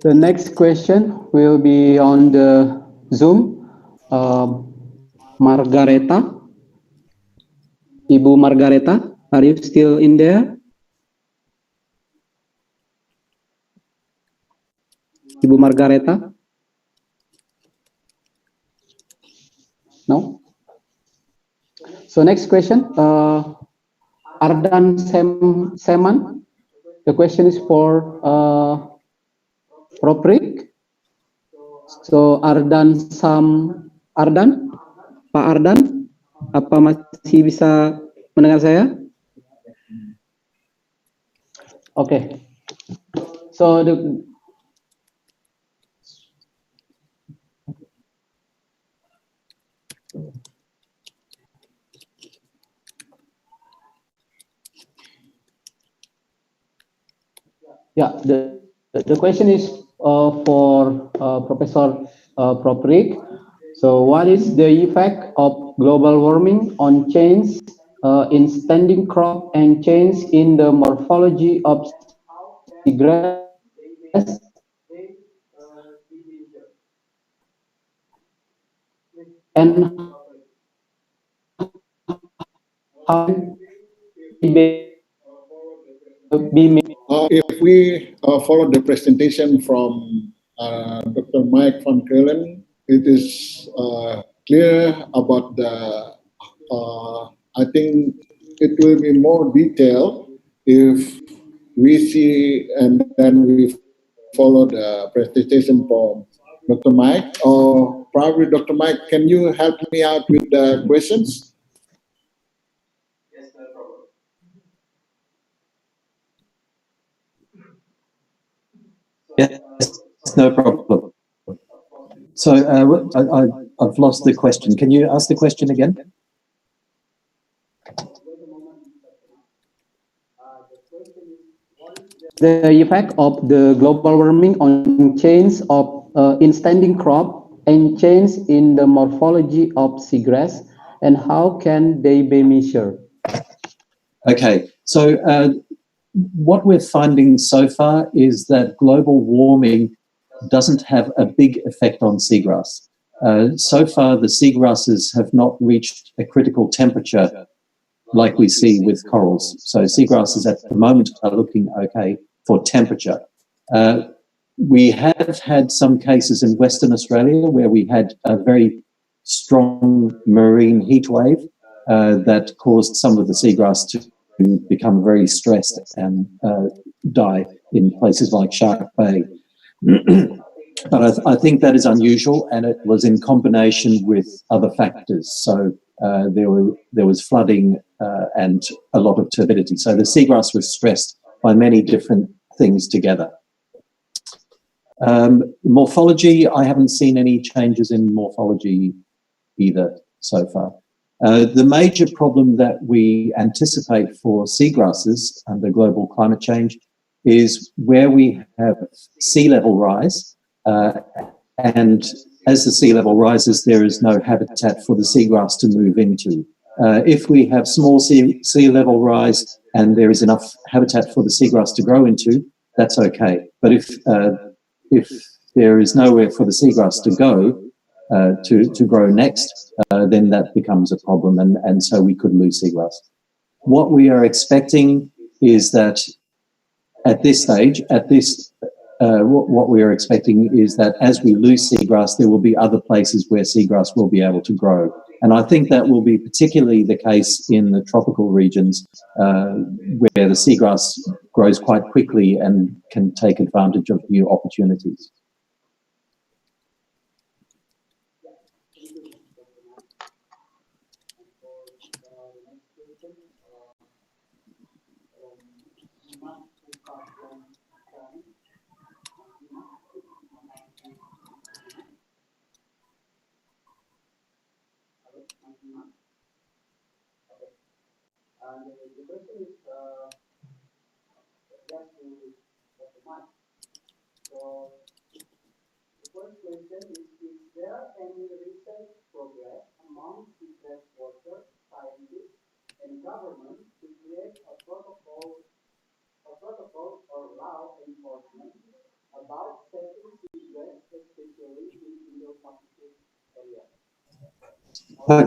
The next question will be on the Zoom. Margareta. Ibu Margareta, are you still in there? Ibu Margareta? No? So next question, Ardan Seman. The question is for Proprik. So Ardan Pak Ardan, apa masih bisa mendengar saya? Okay. So the question is for Professor Proprik. So what is the effect of global warming on change in standing crop and change in the morphology of seagrass? And how if we follow the presentation from Dr. Mike van Keulen, it is clear about the, I think it will be more detailed if we see and then we follow the presentation from Dr. Mike, or probably Dr. Mike, can you help me out with the questions? Yes, no problem. So I've lost the question. Can you ask the question again? The effect of the global warming on change of in standing crop and change in the morphology of seagrass, and how can they be measured? Okay, so what we're finding so far is that global warming doesn't have a big effect on seagrass. So far, the seagrasses have not reached a critical temperature like we see with corals. So seagrasses at the moment are looking okay for temperature. We have had some cases in Western Australia where we had a very strong marine heat wave that caused some of the seagrass to become very stressed and die in places like Shark Bay. But I think that is unusual, and it was in combination with other factors. So there was flooding and a lot of turbidity. So the seagrass was stressed by many different things together. Morphology, I haven't seen any changes in morphology either so far. The major problem that we anticipate for seagrasses under global climate change is where we have sea level rise, and as the sea level rises, there is no habitat for the seagrass to move into. If we have small sea level rise and there is enough habitat for the seagrass to grow into, that's okay. But if there is nowhere for the seagrass to go to grow next, then that becomes a problem, and so we could lose seagrass. What we are expecting is that at this stage, what we are expecting is that as we lose seagrass, there will be other places where seagrass will be able to grow. And I think that will be particularly the case in the tropical regions where the seagrass grows quite quickly and can take advantage of new opportunities.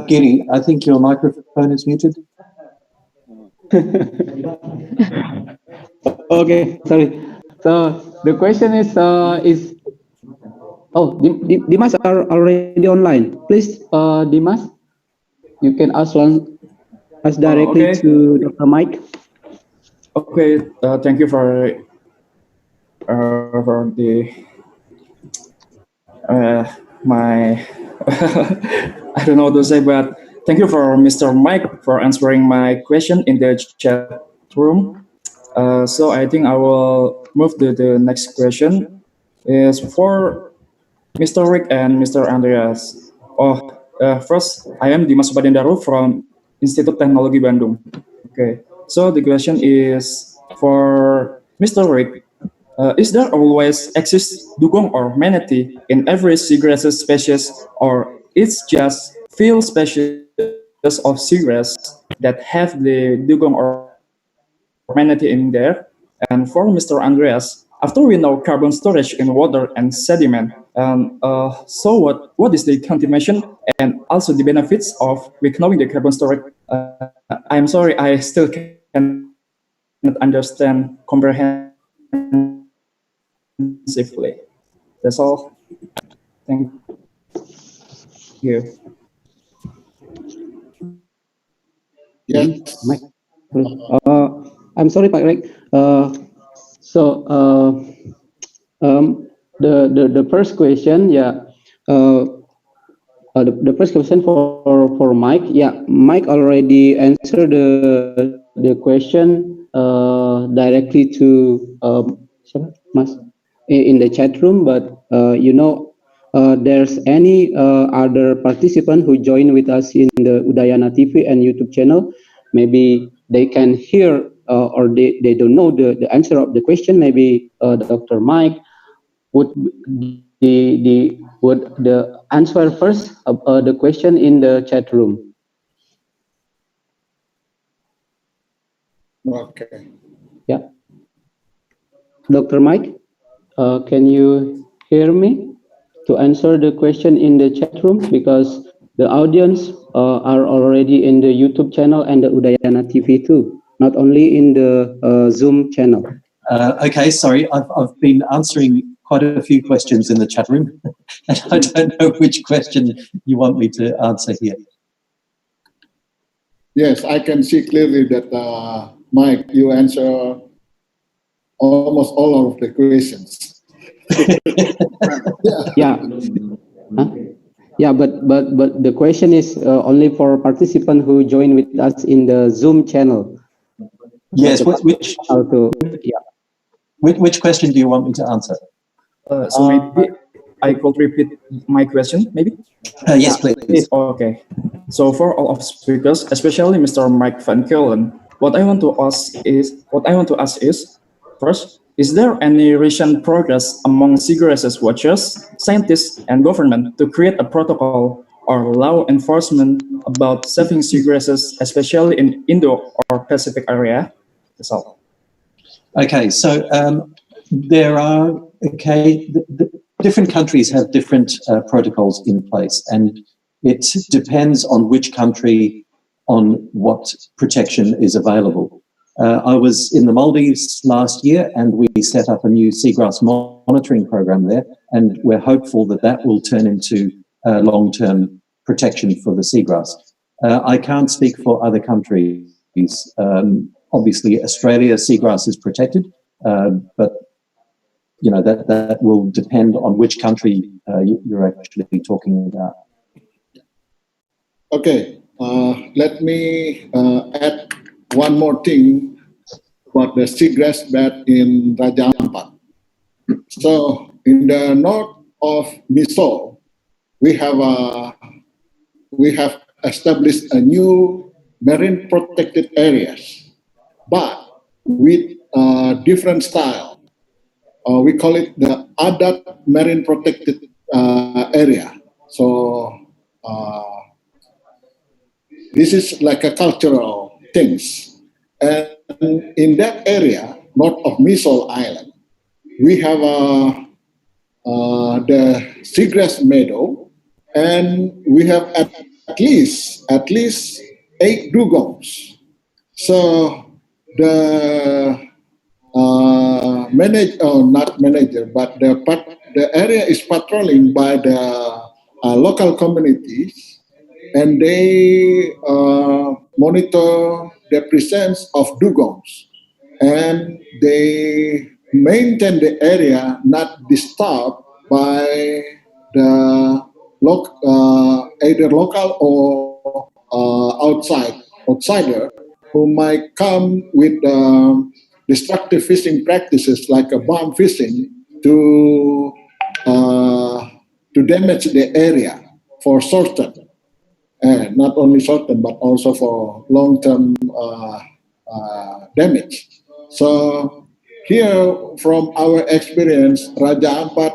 Giri, I think your microphone is muted. Okay, sorry. So the question is Dimas are already online. Please, Dimas, you can ask directly to Dr. Mike. Okay, thank you for the my I don't know what to say, but thank you for Mr. Mike for answering my question in the chat room. So I think I will move to the next question. Is for Mr. Rick and Mr. Andreas. First, I am Dimas Subadendaru from Institut Teknologi Bandung. Okay, so the question is for Mr. Rick. Is there always exist dugong or manatee in every seagrass species, or it's just few species of seagrass that have the dugong or manatee in there. And for Mr. Andreas, after we know carbon storage in water and sediment, so what is the contribution and also the benefits of with knowing the carbon storage? I'm sorry, I still cannot understand comprehensively. That's all. Thank you. Yes. I'm sorry, Pak Rek. So the first question, the first question for Mike. Yeah, Mike already answered the question directly to Mas in the chat room, but there's any other participant who join with us in the Udayana TV and YouTube channel, maybe they can hear or they don't know the answer of the question. Maybe Dr. Mike would the answer first the question in the chat room. Okay. Yeah. Dr. Mike, can you hear me to answer the question in the chat room? Because the audience are already in the YouTube channel and the Udayana TV too, not only in the Zoom channel. Okay, sorry, I've been answering quite a few questions in the chat room, and I don't know which question you want me to answer here. Yes, I can see clearly that, Mike, you answer almost all of the questions. Yeah. Huh? Yeah, but the question is only for participants who join with us in the Zoom channel. Yes, which question do you want me to answer? So maybe I could repeat my question, maybe? Yes, please. Okay. So for all of speakers, especially Mr. Mike Van Keulen, what I want to ask is, first, is there any recent progress among Seagrass's watchers, scientists, and government to create a protocol or law enforcement about saving seagrasses, especially in Indo or Pacific area? That's all. Okay, so there are different countries have different protocols in place, and it depends on which country on what protection is available. I was in the Maldives last year, and we set up a new seagrass monitoring program there, and we're hopeful that that will turn into long-term protection for the seagrass. I can't speak for other countries. Obviously, Australia seagrass is protected, but you know that will depend on which country you're actually talking about. Okay, let me add one more thing about the seagrass bed in Raja Ampat. So in the north of Miso, we have established a new marine protected areas, but with different style. We call it the Adat Marine Protected Area. So this is like a cultural things. And in that area, north of Misol Island, we have the seagrass meadow, and we have at least 8 dugongs. So the the area is patrolling by the local communities, and they monitor the presence of dugongs, and they maintain the area not disturbed by the either local or outsider who might come with destructive fishing practices like a bomb fishing to damage the area for certain, and not only short-term but also for long-term damage. So here, from our experience, Raja Ampat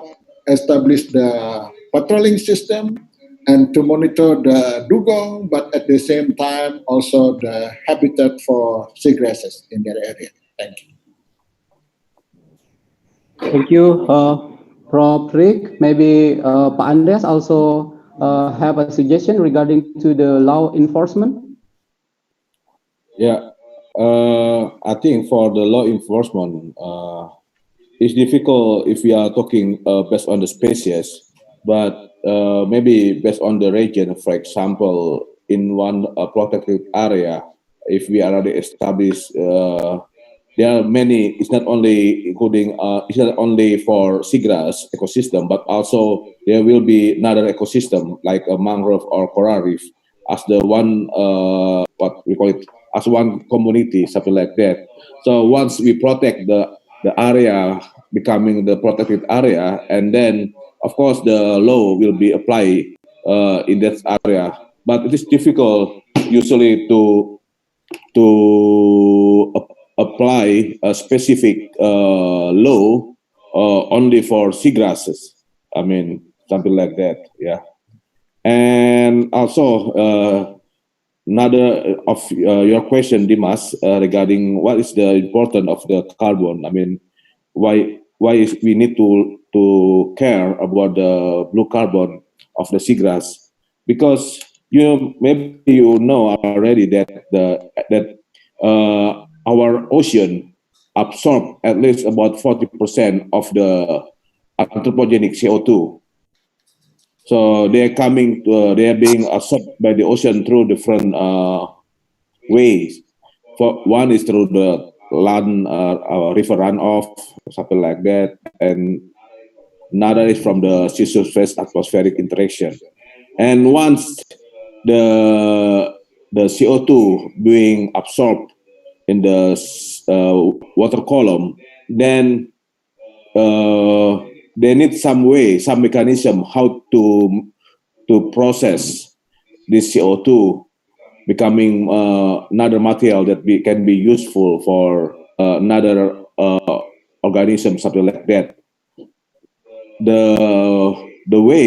established the patrolling system, and to monitor the dugong, but at the same time also the habitat for seagrasses in that area. Thank you. Thank you, Prof. Rick. Maybe Pak Andreas also have a suggestion regarding to the law enforcement. Yeah, I think for the law enforcement, it's difficult if we are talking based on the species, but maybe based on the region. For example, in one protected area, if we already established, there are many. It's not only including. It's not only for seagrass ecosystem, but also there will be another ecosystem like a mangrove or coral reef as the one. What we call it as one community, something like that. So once we protect the area becoming the protected area, and then of course the law will be applied in that area. But it is difficult usually to apply a specific law only for seagrasses. I mean, something like that. Yeah, and also. Another of your question, Dimas, regarding what is the importance of the carbon. I mean, why is we need to care about the blue carbon of the seagrass? Because maybe you know already that our ocean absorb at least about 40% of the anthropogenic CO2. So they are being absorbed by the ocean through different ways. For one is through the land, river runoff, something like that, and another is from the sea-surface atmospheric interaction. And once the CO2 being absorbed in the water column, then they need some mechanism how to process this CO2, becoming another material that can be useful for another organism, something like that. The way